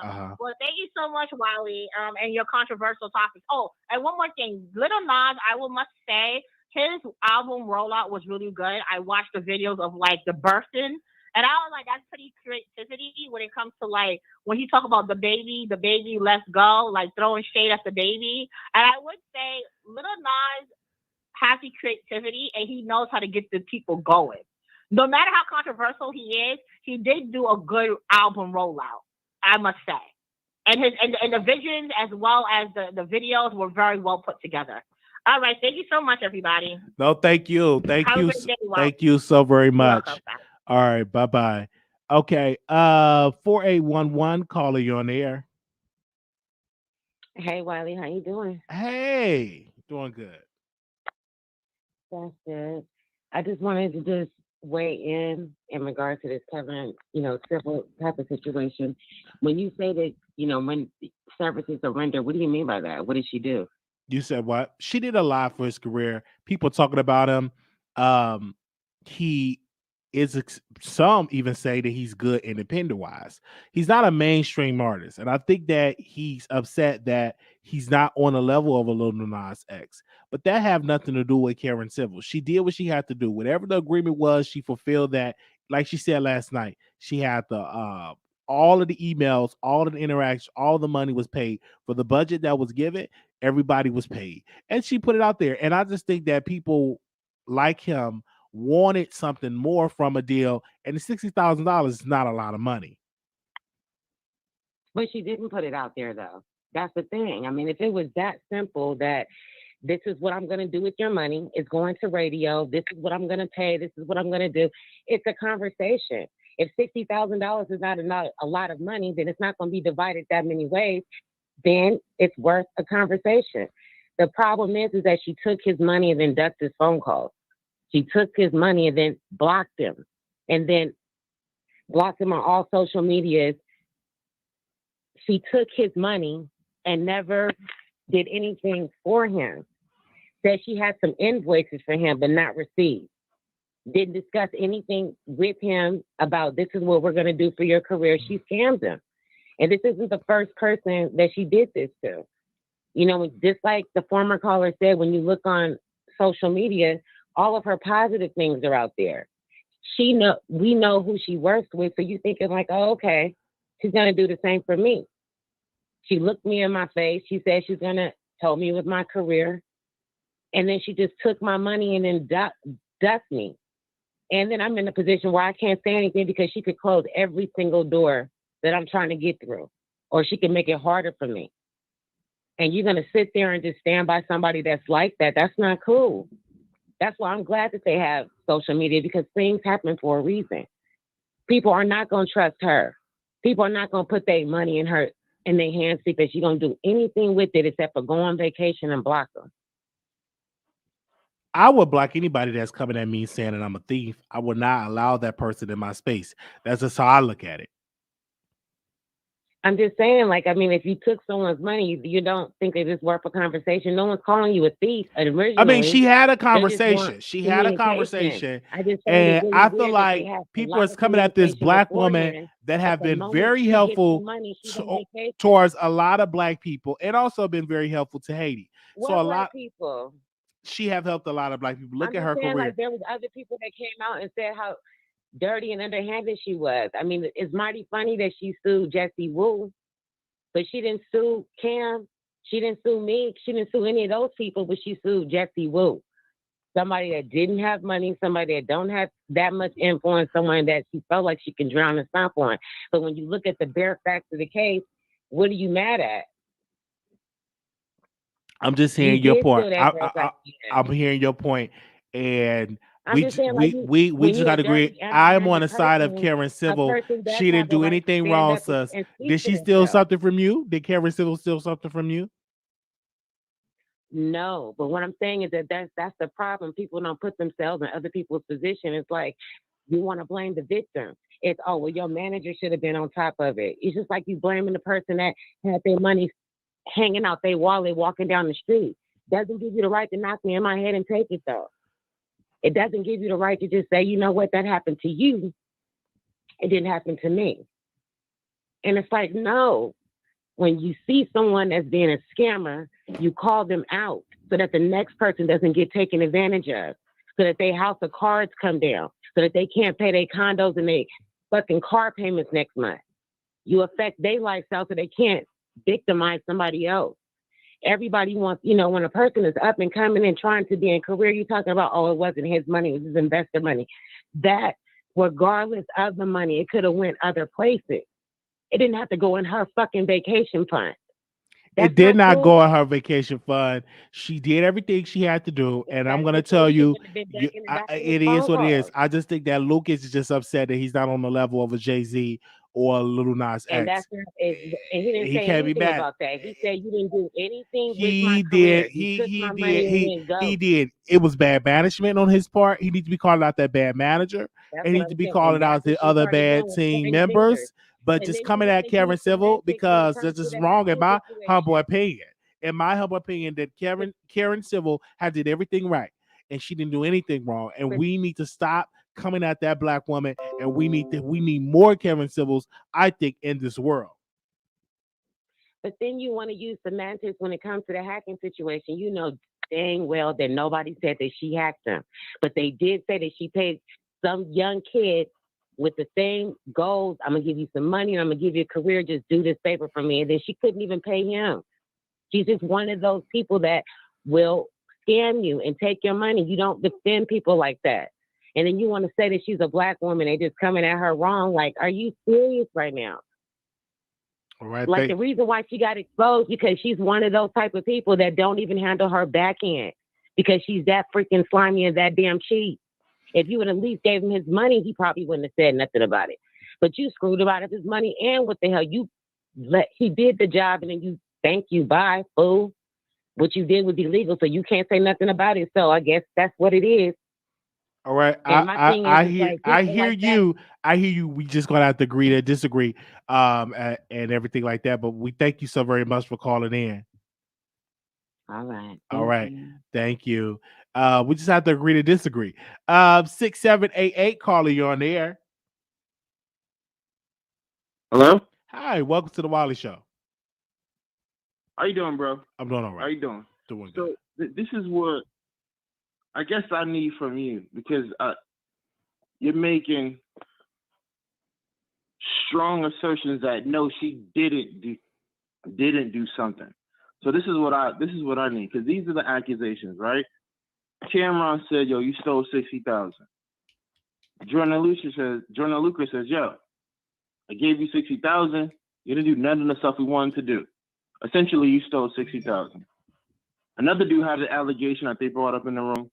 awesome. Well, thank you so much, Wiley, and your controversial topics. Oh, and one more thing. Little Nas, I must say, his album rollout was really good. I watched the videos of like the birthing, and I was like, that's pretty creativity when it comes to like when he talk about the baby, let's go, like throwing shade at the baby. And I would say Little Nas has the creativity and he knows how to get the people going. No matter how controversial he is, he did do a good album rollout, I must say. And the visions as well as the videos were very well put together. All right, thank you so much, everybody. No, thank you. Thank you so very much. All right, bye-bye. Okay, 4811, caller, you on the air. Hey, Wiley, how you doing? Hey, doing good. That's good. I just wanted to just weigh in regard to this Kevin, civil type of situation. When you say that, when services are rendered, what do you mean by that? What did she do? You said what? She did a lot for his career. People talking about him. He is, some even say that he's good independent wise. He's not a mainstream artist, and I think that he's upset that he's not on the level of a Lil Nas X. But that have nothing to do with Karen Civil. She did what she had to do. Whatever the agreement was, she fulfilled that. Like she said last night, she had the all of the emails, all of the interactions, all the money was paid for the budget that was given. Everybody was paid, and she put it out there. And I just think that people like him wanted something more from a deal, and the $60,000 is not a lot of money. But she didn't put it out there, though. That's the thing. I mean, if it was that simple that this is what I'm going to do with your money, it's going to radio, this is what I'm going to pay, this is what I'm going to do, it's a conversation. If $60,000 is not a lot of money, then it's not going to be divided that many ways. Then it's worth a conversation. The problem is that she took his money and then ducked his phone calls. She took his money and then blocked him, and then blocked him on all social medias. She took his money and never did anything for him. Said she had some invoices for him, but not received. Didn't discuss anything with him about this is what we're going to do for your career. She scammed him. And this isn't the first person that she did this to. Just like the former caller said, when you look on social media, all of her positive things are out there. We know who she works with, so you thinking like, oh, okay, she's going to do the same for me. She looked me in my face. She said she's going to help me with my career. And then she just took my money and then dust me. And then I'm in a position where I can't say anything because she could close every single door that I'm trying to get through, or she can make it harder for me. And you're going to sit there and just stand by somebody that's like that. That's not cool. That's why I'm glad that they have social media, because things happen for a reason. People are not going to trust her. People are not going to put their money in their hands because she's going to do anything with it except for go on vacation and block them. I would block anybody that's coming at me saying that I'm a thief. I would not allow that person in my space. That's just how I look at it. I'm just saying, if you took someone's money, you don't think that it's worth a conversation. No one's calling you a thief. Originally, she had a conversation. And I feel like people are coming at this black woman that have been very helpful towards a lot of black people, and also been very helpful to Haiti. So a lot of people. She have helped a lot of black people. Look at her career. There was other people that came out and said how dirty and underhanded she was. I mean, it's mighty funny that she sued Jessie Woo, but she didn't sue Cam. She didn't sue me. She didn't sue any of those people, but she sued Jessie Woo. Somebody that didn't have money, somebody that don't have that much influence, someone that she felt like she can drown and stomp on. But when you look at the bare facts of the case, what are you mad at? I'm just hearing your point. I'm hearing your point, and we just got to agree. I'm on the side of Karen Civil. She didn't do anything wrong, sus. Did she steal something from you? Did Karen Civil steal something from you? No, but what I'm saying is that's the problem. People don't put themselves in other people's position. It's like you want to blame the victim. It's, oh, well, your manager should have been on top of it. It's just like you blaming the person that had their money hanging out their wallet walking down the street. Doesn't give you the right to knock me in my head and take it, though. It doesn't give you the right to just say, you know what, that happened to you. It didn't happen to me. And it's like, no. When you see someone as being a scammer, you call them out. so that the next person doesn't get taken advantage of, so that their house of cards come down, so that they can't pay their condos and their fucking car payments next month. You affect their lifestyle so they can't victimize somebody else. Everybody wants, when a person is up and coming and trying to be in career, you're talking about, oh, it wasn't his money, it was his investor money. That, regardless of the money, it could have went other places. It didn't have to go in her fucking vacation fund. It did not go on her vacation fund. She did everything she had to do, and I'm going to tell you, it is what it is. I just think that Lucas is just upset that he's not on the level of a Jay-Z or a Little Nas X. And he didn't say anything about that. He said you didn't do anything with my career. He did. It was bad management on his part. He needs to be calling out that bad manager. And he needs to be calling out the other bad team members. But just coming at Karen Civil, because this is wrong in my humble opinion. In my humble opinion, that Karen Civil had did everything right, and she didn't do anything wrong. And we need to stop coming at that black woman, and we need more Karen Civils, I think, in this world. But then you want to use semantics when it comes to the hacking situation. You know dang well that nobody said that she hacked them, but they did say that she paid some young kid with the same goals. I'm going to give you some money and I'm going to give you a career. Just do this favor for me. And then she couldn't even pay him. She's just one of those people that will scam you and take your money. You don't defend people like that. And then you want to say that she's a black woman and just coming at her wrong. Like, are you serious right now? All right. Like the reason why she got exposed, because she's one of those type of people that don't even handle her back end because she's that freaking slimy and that damn cheap. If you would at least gave him his money, he probably wouldn't have said nothing about it. But you screwed him out of his money, and what the hell? He did the job, and then you thank you, bye, fool. What you did was illegal, so you can't say nothing about it. So I guess that's what it is. All right, I hear you. We just gonna have to agree to disagree, and everything like that. But we thank you so very much for calling in. All right. Thank you. We just have to agree to disagree. 6788 calling you on the air. Hello? Hi, welcome to the Wiley Show. How you doing, bro? I'm doing all right. How you doing? Doing good. So this is what I guess I need from you, because you're making strong assertions that no, she didn't do something. So this is what I need, because these are the accusations, right? Cameron said, "Yo, you stole 60,000." Jordan Lucas says, "Yo, I gave you 60,000. You didn't do none of the stuff we wanted to do. Essentially, you stole 60,000." Another dude had an allegation that they brought up in the room,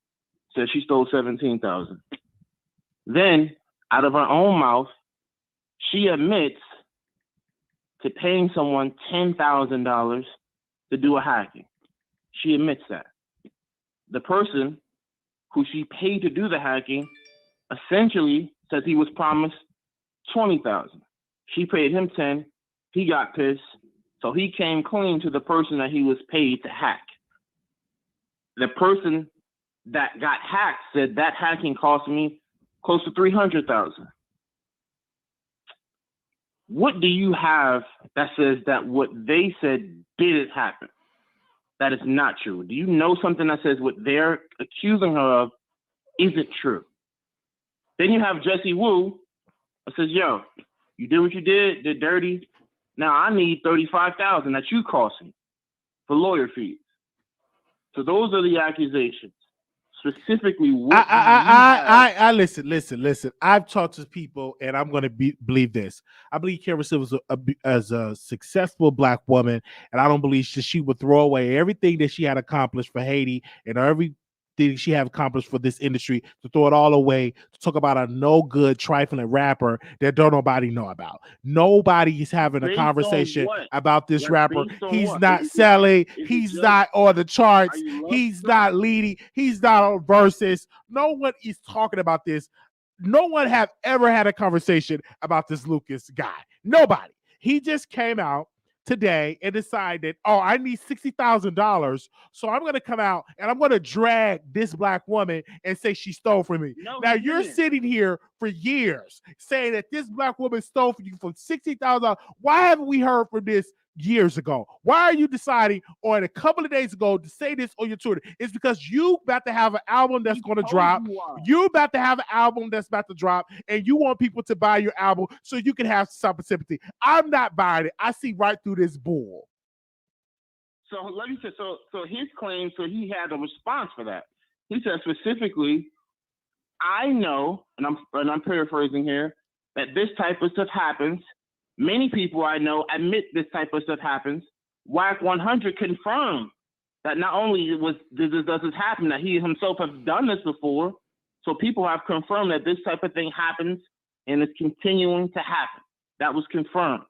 said she stole 17,000. Then, out of her own mouth, she admits to paying someone $10,000 to do a hacking. She admits that. The person who she paid to do the hacking essentially says he was promised 20,000. She paid him 10. He got pissed, so he came clean to the person that he was paid to hack. The person that got hacked said that hacking cost me close to 300,000. What do you have that says that what they said didn't happen? That is not true. Do you know something that says what they're accusing her of isn't true? Then you have Jessie Woo that says, "Yo, you did what you did dirty. Now I need 35,000 that you cost me for lawyer fees." So those are the accusations. Specifically, what I listen. I've talked to people, and I'm going to believe this. I believe Karen Civil as a successful black woman, and I don't believe she would throw away everything that she had accomplished for Haiti and everything she had accomplished for this industry to throw it all away to talk about a no good trifling rapper that don't nobody know about. Nobody is having a conversation about this rapper. He's not selling. He's not on the charts. He's not leading. He's not on verses. No one is talking about this. No one have ever had a conversation about this Lucas guy. Nobody. He just came out today and decided, oh, I need $60,000, so I'm going to come out and I'm going to drag this black woman and say she stole from me. No, now you're sitting here for years saying that this black woman stole from you for $60,000. Why haven't we heard from this years ago? Why are you deciding on a couple of days ago to say this on your Twitter? It's because you about to have an album that's going to drop. You about to have an album that's about to drop, and you want people to buy your album so you can have some sympathy. I'm not buying it. I see right through this bull. So let me say, so his claim, so he had a response for that. He said specifically, I know, and I'm paraphrasing here, that this type of stuff happens. Many people I know admit this type of stuff happens. WAC 100 confirmed that not only does this happen, that he himself has done this before. So people have confirmed that this type of thing happens and it's continuing to happen. That was confirmed.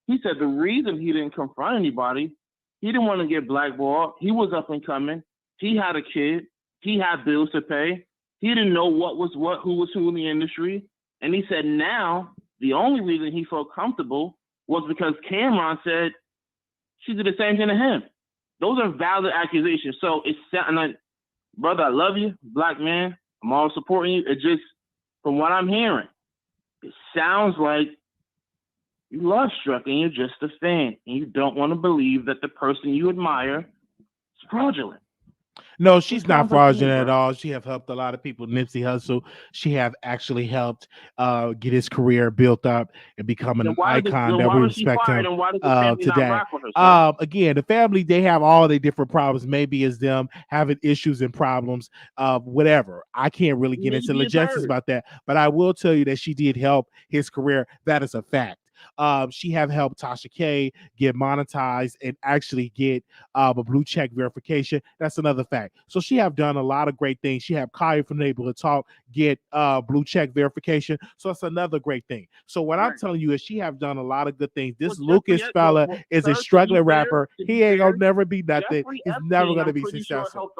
He said the reason he didn't confront anybody, he didn't want to get blackballed. He was up and coming. He had a kid. He had bills to pay. He didn't know what was what, who was who in the industry. And he said now the only reason he felt comfortable was because Cameron said she did the same thing to him. Those are valid accusations. So it's like, brother, I love you, black man. I'm all supporting you. It just, from what I'm hearing, it sounds like you love struck and you're just a fan. And you don't want to believe that the person you admire is fraudulent. No, she's not fraudulent at all. She have helped a lot of people. Nipsey Hussle. She have actually helped get his career built up and becoming an icon that we respect him today. Again, the family, they have all their different problems. Maybe it's them having issues and problems, whatever. I can't really get into logistics about that, but I will tell you that she did help his career. That is a fact. She have helped Tasha K get monetized and actually get a blue check verification. That's another fact. So she have done a lot of great things. She have Kaya from Neighborhood Talk get blue check verification. So that's another great thing. So what I'm telling you is she have done a lot of good things. This Lucas fella is a struggling rapper. He ain't gonna never be nothing. He's never gonna be successful.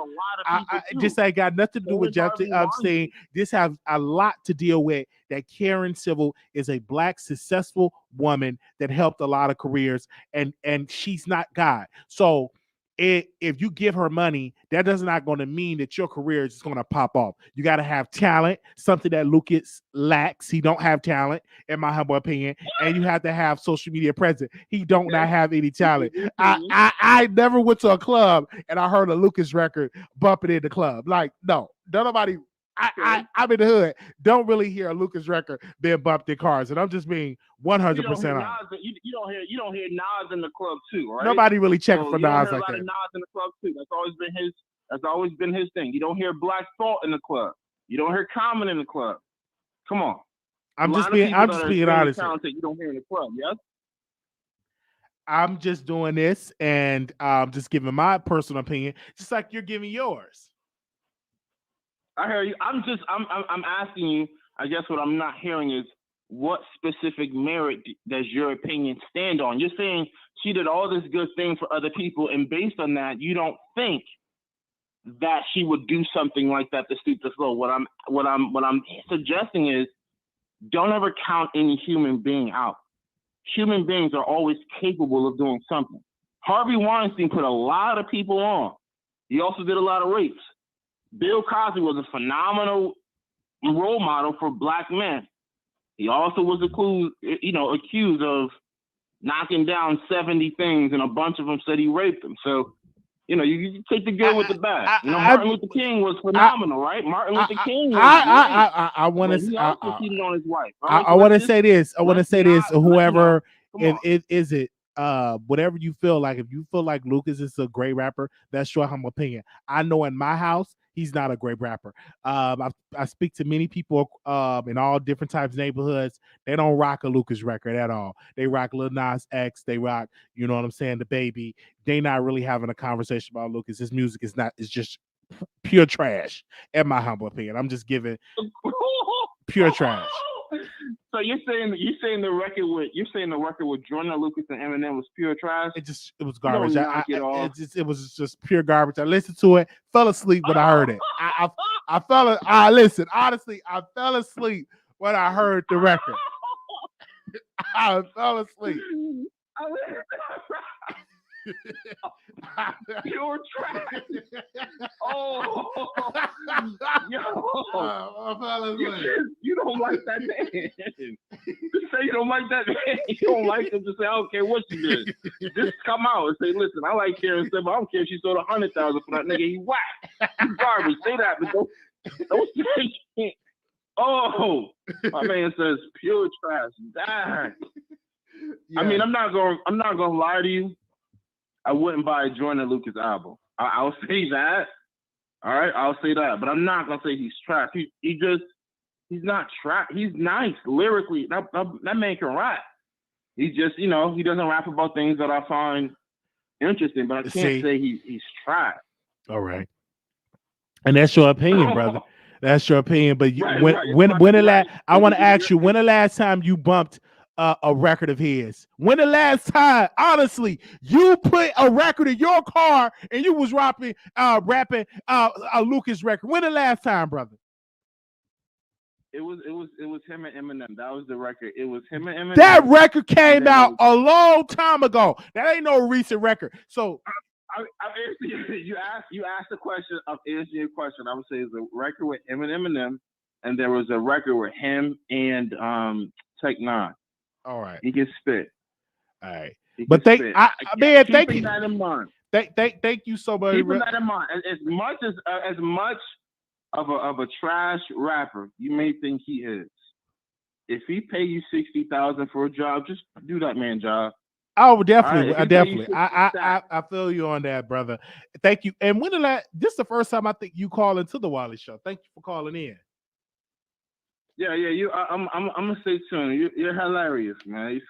I just ain't got nothing to do with Jeffrey Epstein. This has a lot to deal with. That Karen Civil is a black successful woman that helped a lot of careers, and she's not God. So if you give her money, that does not going to mean that your career is just going to pop off. You got to have talent, something that Lucas lacks. He don't have talent, in my humble opinion, and you have to have social media presence. He don't not have any talent. I never went to a club and I heard a Lucas record bumping in the club. Like, no, nobody. I'm in the hood. Don't really hear a Lucas record being bumped in cars, and I'm just being 100% honest. You don't hear Nas in the club too, right? Nobody really checking for Nas like that. A lot of Nas in the club too. That's always been his thing. You don't hear Black Thought in the club. You don't hear Common in the club. Come on. I'm just being honest. You don't hear in the club, yes? I'm just doing this and just giving my personal opinion, just like you're giving yours. I hear you. I'm asking you. I guess what I'm not hearing is what specific merit does your opinion stand on? You're saying she did all this good thing for other people, and based on that, you don't think that she would do something like that to stoop the flow. What I'm suggesting is, don't ever count any human being out. Human beings are always capable of doing something. Harvey Weinstein put a lot of people on. He also did a lot of rapes. Bill Cosby was a phenomenal role model for black men. He also was accused of knocking down 70 things, and a bunch of them said he raped them. So, you take the good with the bad. Martin Luther King was phenomenal, right? Martin Luther King was I want to. He also cheated on his wife. I want to say this. Whoever is it. Whatever you feel like, if you feel like Lucas is a great rapper, that's your humble opinion. I know in my house, he's not a great rapper. I speak to many people in all different types of neighborhoods. They don't rock a Lucas record at all. They rock Lil Nas X. They rock, you know what I'm saying, the Baby. They not really having a conversation about Lucas. His music is just pure trash, in my humble opinion. I'm just giving pure trash. So you're saying the record with Jordan Lucas and Eminem was pure trash? It was garbage. It was just pure garbage. I listened to it, fell asleep when I heard it. Listen, honestly, I fell asleep when I heard the record. I fell asleep. Pure trash. Oh, yo. You don't like that man. The say you don't like that man. You don't like him to say, I don't care what she did. Just come out and say, listen, I like Karen Civil. I don't care if she sold 100,000 for that nigga. He whack. He's garbage. Say that, but don't say. Oh, my man says pure trash. Dang. Yeah. I mean, I'm not gonna lie to you. I wouldn't buy a Jordan Lucas album. I'll say that. All right, I'll say that. But I'm not gonna say he's trash. He's not trash. He's nice lyrically. That man can rap. He just, he doesn't rap about things that I find interesting. But I can't say he's trash. All right, and that's your opinion, brother. That's your opinion. But I want to ask you, when the last time you bumped a record of his? When the last time, honestly, you put a record in your car and you was rapping a Lucas record? When the last time, brother? It was him and Eminem. That was the record. It was him and Eminem. That record came out a long time ago. That ain't no recent record. So you asked the question. I'm answering your question. I would say it's a record with him and Eminem, and there was a record with him and Tech Nine. All right. He can spit. All right. But thank you. That in mind. Thank you so much. Keeping that in mind. As much of a trash rapper you may think he is, if he pay you $60,000 for a job, just do that man job. Oh, definitely. Definitely. I feel you on that, brother. Thank you. And this is the first time I think you call into the Wiley Show. Thank you for calling in. Yeah. I'm gonna stay tuned. You're hilarious, man. You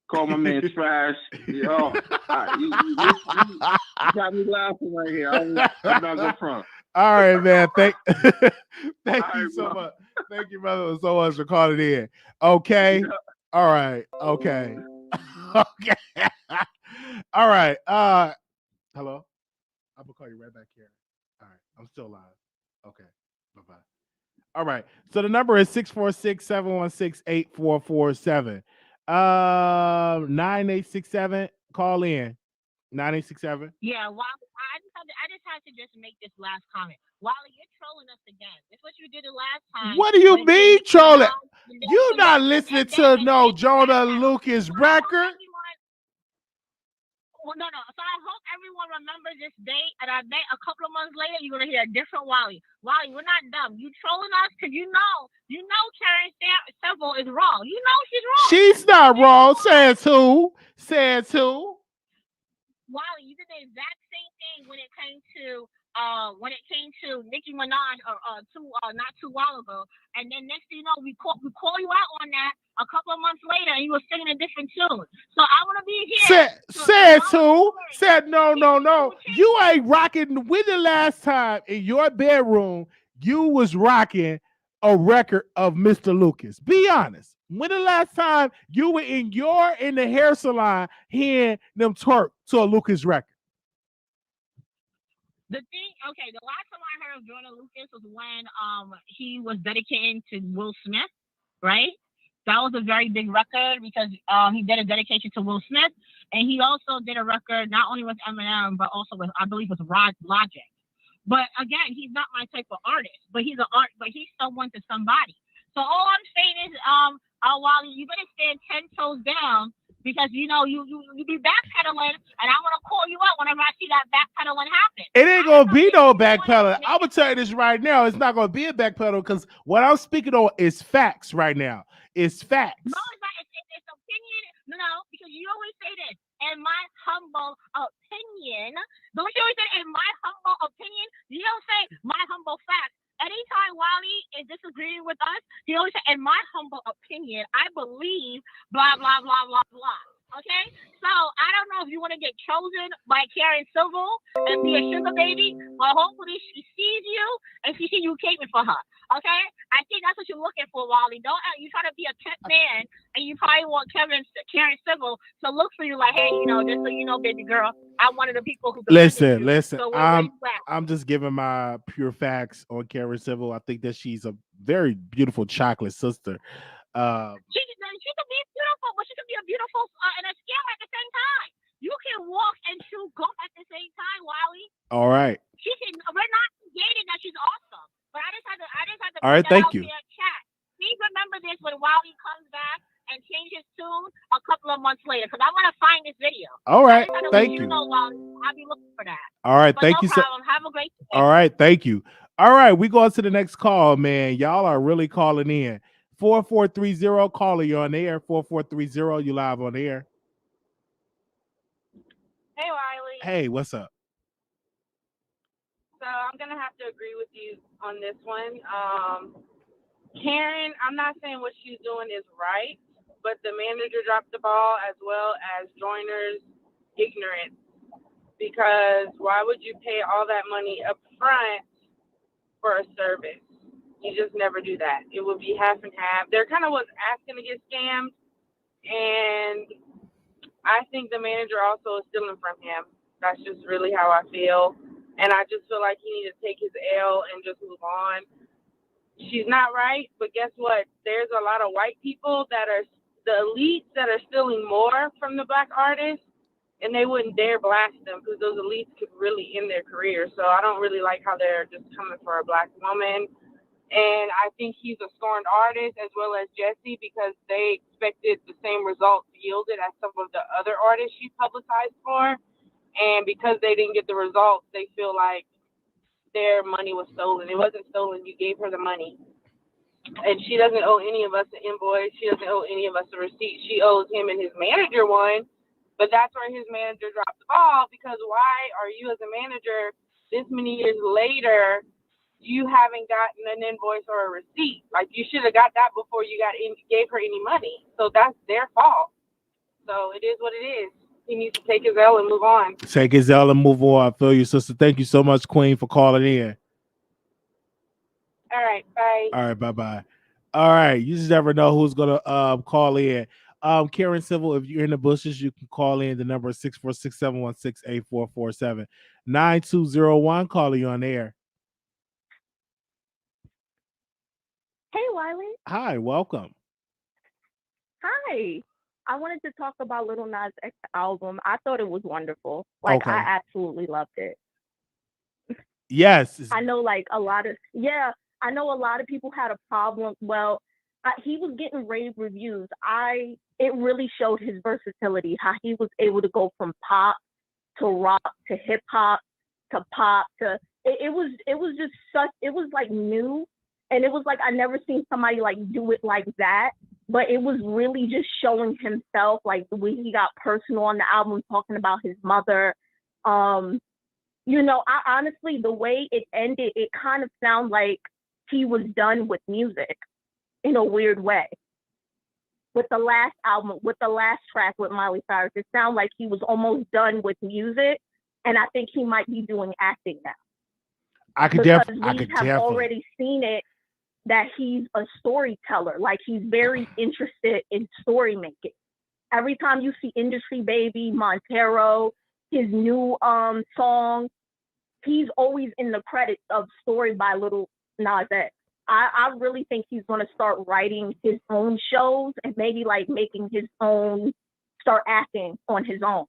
call my man trash. You got me laughing right here. I'm not good front. All right, man. Thank you so much. Thank you, brother, so much for calling in. Okay. All right. Okay. Okay. All right. Hello. I'm gonna call you right back here. All right. I'm still live. Okay. Bye-bye. All right. So the number is 646-716-8447. 9867. Call in. 9867. Yeah, I just had to just make this last comment. Wiley, you're trolling us again. That's what you did the last time. What do you mean trolling? You not listening to no Jonah Lucas record? Well, no. So I hope everyone remembers this date, and I bet a couple of months later you're gonna hear a different Wiley. Wiley, we're not dumb. You trolling us because you know Karen Civil is wrong. You know she's wrong. She's not wrong. Says who? Wiley, you did the exact same thing when it came to Nicki Minaj not too while ago, and then next thing you know we call you out on that a couple of months later, and you were singing a different tune. So I want to be here. Said who? Said no. You ain't rocking. When the last time in your bedroom you was rocking a record of Mr. Lucas? Be honest. When the last time you were in the hair salon hearing them twerk to a Lucas record? The last time I heard of Jordan Lucas was when he was dedicating to Will Smith, right? That was a very big record because he did a dedication to Will Smith, and he also did a record not only with Eminem but also with, I believe, with Logic. But again, he's not my type of artist, but he's someone to somebody. So all I'm saying is, Wiley, you better stand 10 toes down because you be backpedaling, and I'm gonna call you out whenever I see that backpedaling happen. It ain't gonna be no backpedaling. I'm gonna tell you this right now. It's not gonna be a backpedal because what I'm speaking on is facts right now. It's facts. No, it's not. It's opinion. No, because you always say this. In my humble opinion, don't you always say in my humble opinion? You don't say my humble facts. Anytime Wiley is disagreeing with us, he always say, in my humble opinion, I believe blah blah blah blah blah. Okay, so I don't know if you want to get chosen by Karen Civil and be a sugar baby, but hopefully she sees you and she sees you caping for her. Okay, I think that's what you're looking for, Wiley. Don't you try to be a pimp man, and you probably want Karen Civil to look for you like, hey, just so you know, baby girl, I'm one of the people who. Listen. So I'm just giving my pure facts on Karen Civil. I think that she's a very beautiful chocolate sister. She can be beautiful, but she can be a beautiful and a scam at the same time. You can walk and chew gum at the same time, Wiley. All right. She can. We're not negating that she's awesome, but I just had to. All right, thank you. Chat. Please remember this when Wiley comes back and change his tune a couple of months later because I want to find this video. All right, I thank you. I'll be looking for that. All right, But thank no you so. problem. Have a great day. All right, thank you. All right, we go on to the next call, man. Y'all are really calling in. 4430 caller, you're on the air. 4430, you live on the air. Hey, Wiley. Hey, what's up? So I'm going to have to agree with you on this one. Karen, I'm not saying what she's doing is right, but the manager dropped the ball as well as Joyner's ignorance. Because why would you pay all that money up front for a service? You just never do that. It would be half and half. There kind of was asking to get scammed, and I think the manager also is stealing from him. That's just really how I feel. And I just feel like he needs to take his L and just move on. She's not right, but guess what? There's a lot of white people that are the elites that are stealing more from the black artists, and they wouldn't dare blast them because those elites could really end their career. So I don't really like how they're just coming for a black woman. And I think he's a scorned artist as well as Jessie because they expected the same results yielded as some of the other artists she publicized for. And because they didn't get the results, they feel like their money was stolen. It wasn't stolen. You gave her the money. And she doesn't owe any of us an invoice. She doesn't owe any of us a receipt. She owes him and his manager one. But that's where his manager dropped the ball because why are you as a manager this many years later you haven't gotten an invoice or a receipt? Like you should have got that before you gave her any money. So that's their fault. So it is what it is. He needs to take his L and move on. Take his L and move on. I feel you, sister. Thank you so much, Queen, for calling in. All right, bye. All right, bye-bye. All right, you just never know who's gonna call in. Karen Civil, if you're in the bushes, you can call in. The number is 646-716-8447. 9201, calling you on air. Hey, Wiley. Hi, welcome. Hi. I wanted to talk about Little Nas X album. I thought it was wonderful. Like, Okay. I absolutely loved it. Yes. I know, like, a lot of people had a problem. Well, he was getting rave reviews. It really showed his versatility, how he was able to go from pop to rock to hip hop to pop to it was just such, it was like new, and it was like I never seen somebody like do it like that. But it was really just showing himself, like the way he got personal on the album, talking about his mother. You know, I honestly, the way it ended, it kind of sounded like he was done with music in a weird way. With the last album, with the last track with Miley Cyrus, it sounded like he was almost done with music, and I think he might be doing acting now. I could definitely already seen it, that he's a storyteller. Like, he's very interested in story making. Every time you see Industry Baby, Montero, his new song, he's always in the credits of Story by Little Nas X. I really think he's going to start writing his own shows and maybe like making his own, start acting on his own.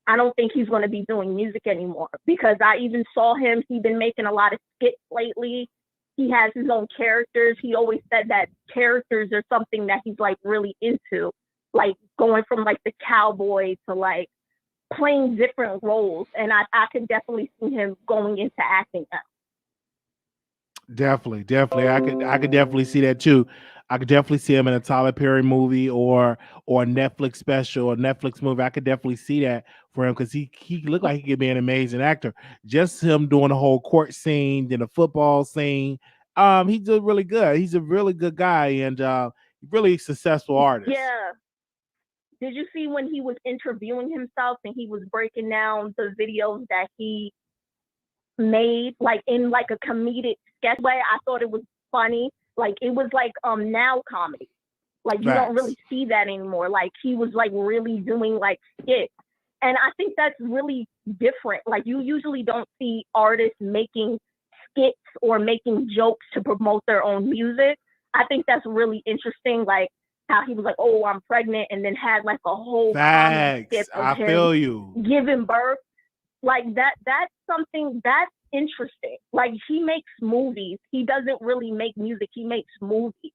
I don't think he's going to be doing music anymore because I even saw him. He's been making a lot of skits lately. He has his own characters. He always said that characters are something that he's like really into, like going from like the cowboy to like playing different roles. And I could definitely see him going into acting now. Definitely. I could definitely see that too. I could definitely see him in a Tyler Perry movie or a Netflix special or Netflix movie. I could definitely see that for him because he looked like he could be an amazing actor. Just him doing the whole court scene, then the football scene. He did really good. He's a really good guy and really successful artist. Yeah. Did you see when he was interviewing himself and he was breaking down the videos that he made, like in like a comedic sketch way? I thought it was funny. Like it was like now comedy. Like you don't really see that anymore. Like he was like really doing like skits. And I think that's really different. Like you usually don't see artists making skits or making jokes to promote their own music. I think that's really interesting. Like how he was like, "Oh, I'm pregnant," and then had like a whole comedy skit of him giving birth. Like that's something that's interesting. Like he makes movies. He doesn't really make music. He makes movies.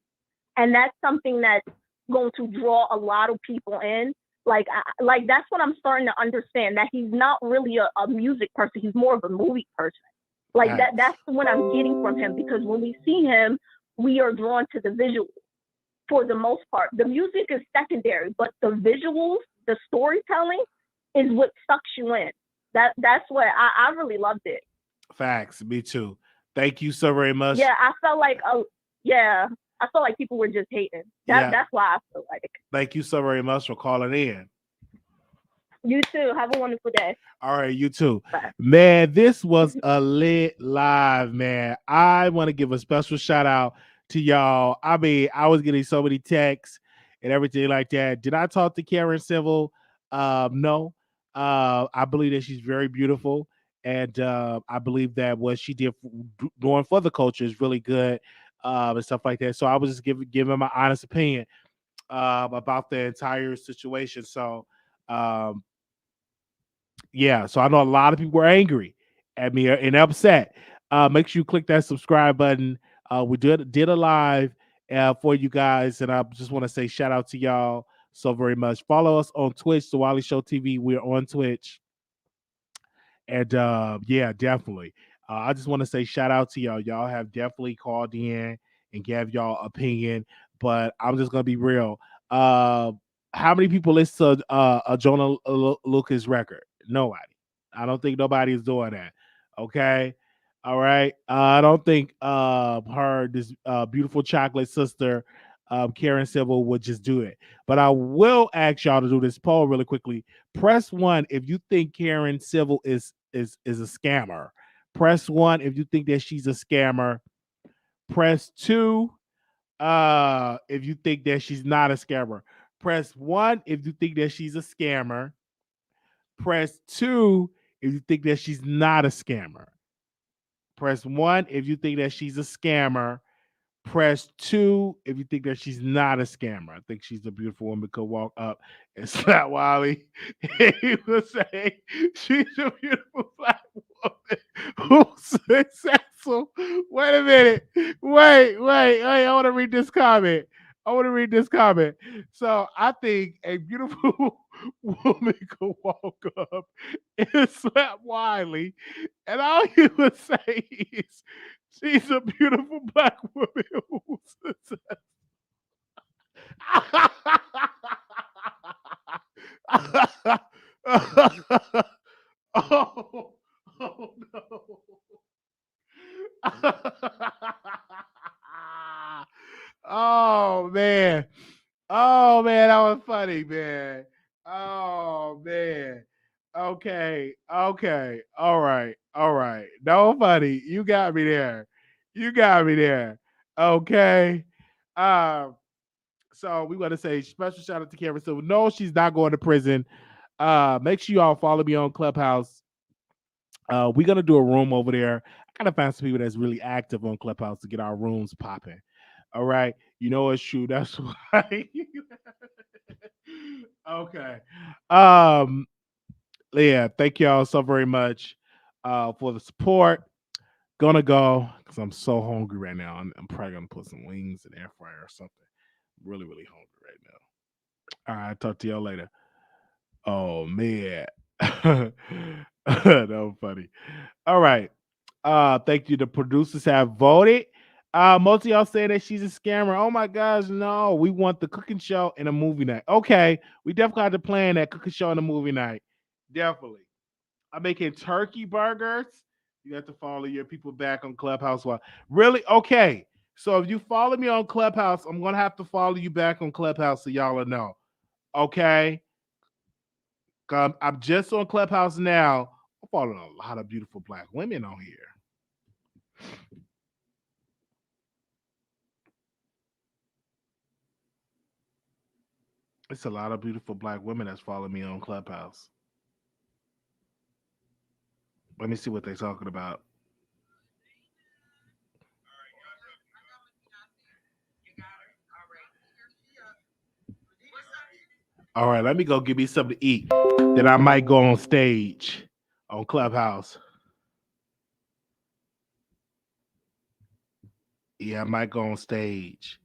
And that's something that, going to draw a lot of people in. Like that's what I'm starting to understand, that he's not really a music person. He's more of a movie person. Like that's what I'm getting from him, because when we see him, we are drawn to the visuals for the most part. The music is secondary, but the visuals, the storytelling is what sucks you in. That's what I really loved it. Facts. Me too. Thank you so very much. Yeah, I felt like people were just hating. That's why I feel like. Thank you so very much for calling in. You too. Have a wonderful day. All right, you too. Bye. Man, this was a lit live, man. I want to give a special shout out to y'all. I mean, I was getting so many texts and everything like that. Did I talk to Karen Civil? No. I believe that she's very beautiful. And I believe that what she did doing for the culture is really good and stuff like that. So I was just giving my honest opinion about the entire situation. So, yeah, so I know a lot of people were angry at me and upset. Make sure you click that subscribe button. We did a live for you guys, and I just want to say shout out to y'all so very much. Follow us on Twitch, the Wiley Show TV. We're on Twitch. And yeah, definitely. I just want to say shout out to y'all. Y'all have definitely called in and gave y'all opinion, but I'm just gonna be real. How many people listen to a Jonah Lucas record? Nobody. I don't think nobody is doing that. Okay. All right. I don't think this beautiful chocolate sister, Karen Civil, would just do it. But I will ask y'all to do this poll really quickly. Press 1 if you think Karen Civil is a scammer. Press 1 if you think that she's a scammer. Press 2 if you think that she's not a scammer. Press 1 if you think that she's a scammer. Press 2 if you think that she's not a scammer. Press 1 if you think that she's a scammer. Press 2 if you think that she's not a scammer. I think she's a beautiful woman, could walk up and slap Wiley. He would say she's a beautiful black woman who's successful. Wait a minute. Wait. I want to read this comment. So I think a beautiful woman could walk up and slap Wiley, and all he would say is, she's a beautiful black woman who's successful. Oh no. Oh man, that was funny, man. Oh man. Okay, all right. No funny. You got me there. Okay. So we want to say special shout out to Karen Silver. No, she's not going to prison. Make sure y'all follow me on Clubhouse. We're gonna do a room over there. I gotta find some people that's really active on Clubhouse to get our rooms popping. All right, you know it's true. That's why. Okay. Yeah, thank y'all so very much for the support. Gonna go because I'm so hungry right now. I'm probably gonna put some wings in the air fryer or something. I'm really, really hungry right now. All right, talk to y'all later. Oh man. That was funny. All right. Thank you. The producers have voted. Most of y'all saying that she's a scammer. Oh my gosh, no. We want the cooking show and a movie night. Okay, we definitely have to plan that cooking show and a movie night. Definitely. I'm making turkey burgers. You have to follow your people back on Clubhouse. Really? Okay. So if you follow me on Clubhouse, I'm gonna have to follow you back on Clubhouse so y'all will know. Okay. I'm just on Clubhouse now. I'm following a lot of beautiful black women on here. It's a lot of beautiful black women that's following me on Clubhouse. Let me see what they're talking about. All right, let me go give me something to eat. Then I might go on stage on Clubhouse. Yeah, I might go on stage.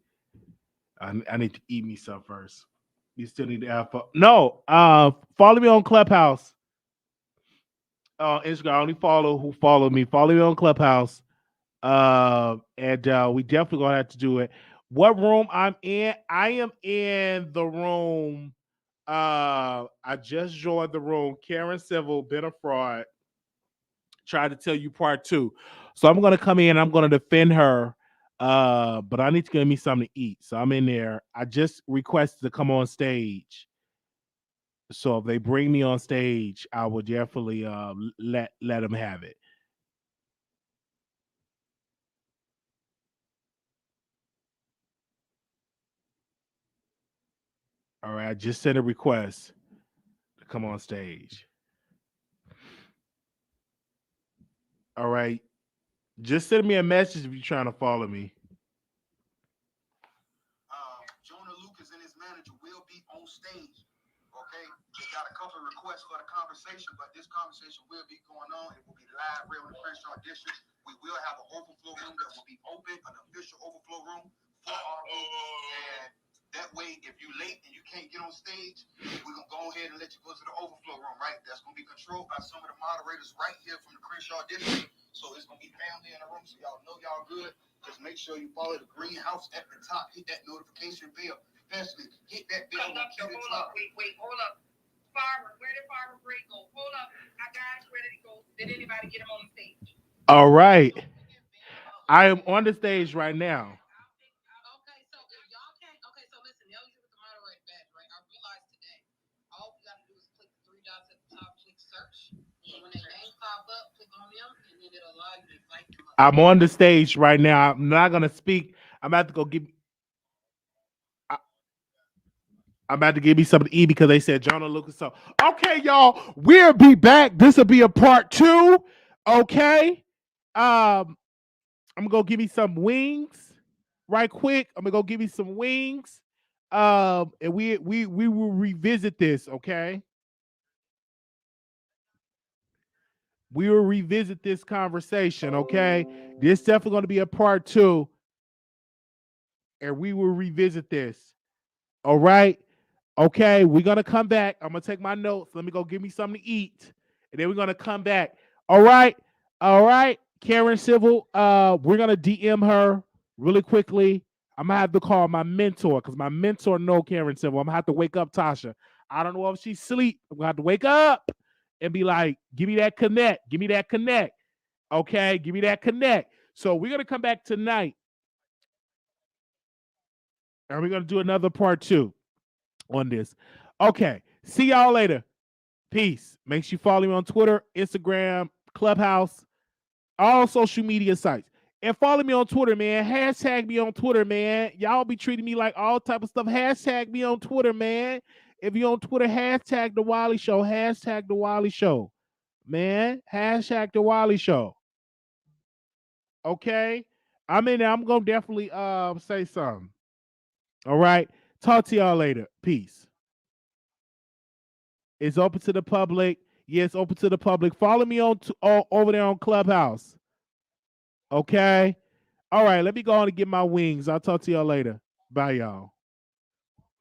I need to eat me some first. You still need to have fun. No, follow me on Clubhouse. Instagram. I only follow who follow me. Follow me on Clubhouse. And we definitely gonna have to do it. What room I'm in? I am in the room. I just joined the room. Karen Civil, been a fraud. Tried to tell you part 2. So I'm gonna come in. I'm gonna defend her. But I need to give me something to eat. So I'm in there. I just requested to come on stage. So if they bring me on stage, I will definitely let them have it. All right, I just sent a request to come on stage. All right, just send me a message if you're trying to follow me. Jonah Lucas and his manager will be on stage. Okay, they got a couple of requests for the conversation, but this conversation will be going on. It will be live right on the Crenshaw District. We will have an overflow room that will be open, an official overflow room for our room. And that way, if you're late and you can't get on stage, we're gonna go ahead and let you go to the overflow room, right? That's gonna be controlled by some of the moderators right here from the Crenshaw District. So it's gonna be family in the room, so y'all know y'all good. Just make sure you follow the greenhouse at the top. Hit that notification bell. Especially hit that bell on the top. Wait, hold up. Farmer, where did Farmer Gray go? Hold up. I got it. Where did he go? Did anybody get him on the stage? All right. I am on the stage right now. Okay, so if y'all can't, so listen, they'll use the moderator badge, right? I realized today, all we got to do is click the 3 dots at the top, click search. And when their names pop up, click on them, and then it'll allow you to invite them up. I'm on the stage right now. I'm not gonna speak. I'm about to go give. I'm about to give me something to eat because they said Jonah Lucas. So okay, y'all, we'll be back. This will be a part 2. Okay. I'm gonna go give me some wings right quick. I'm gonna go give me some wings. And we will revisit this, okay? We will revisit this conversation, okay? This definitely gonna be a part 2. And we will revisit this. All right. Okay, we're gonna come back. I'm gonna take my notes. Let me go give me something to eat, and then we're gonna come back. All right, Karen Civil. We're gonna DM her really quickly. I'm gonna have to call my mentor because my mentor know Karen Civil. I'm gonna have to wake up Tasha. I don't know if she's asleep. I'm gonna have to wake up and be like, "Give me that connect. Give me that connect." Okay, give me that connect. So we're gonna come back tonight, and we're gonna do another part 2 on this. Okay, see y'all later. Peace. Make sure you follow me on Twitter, Instagram, Clubhouse, all social media sites. And follow me on Twitter, man. Hashtag me on Twitter, man. Y'all be treating me like all type of stuff. Hashtag me on Twitter, man. If you're on Twitter, hashtag the Wiley Show. Hashtag the Wiley Show. Man, hashtag the Wiley Show. Okay? I'm in there. I'm gonna definitely say something. All right. Talk to y'all later. Peace. It's open to the public. Yes, open to the public. Follow me on over there on Clubhouse. Okay. All right. Let me go on and get my wings. I'll talk to y'all later. Bye, y'all.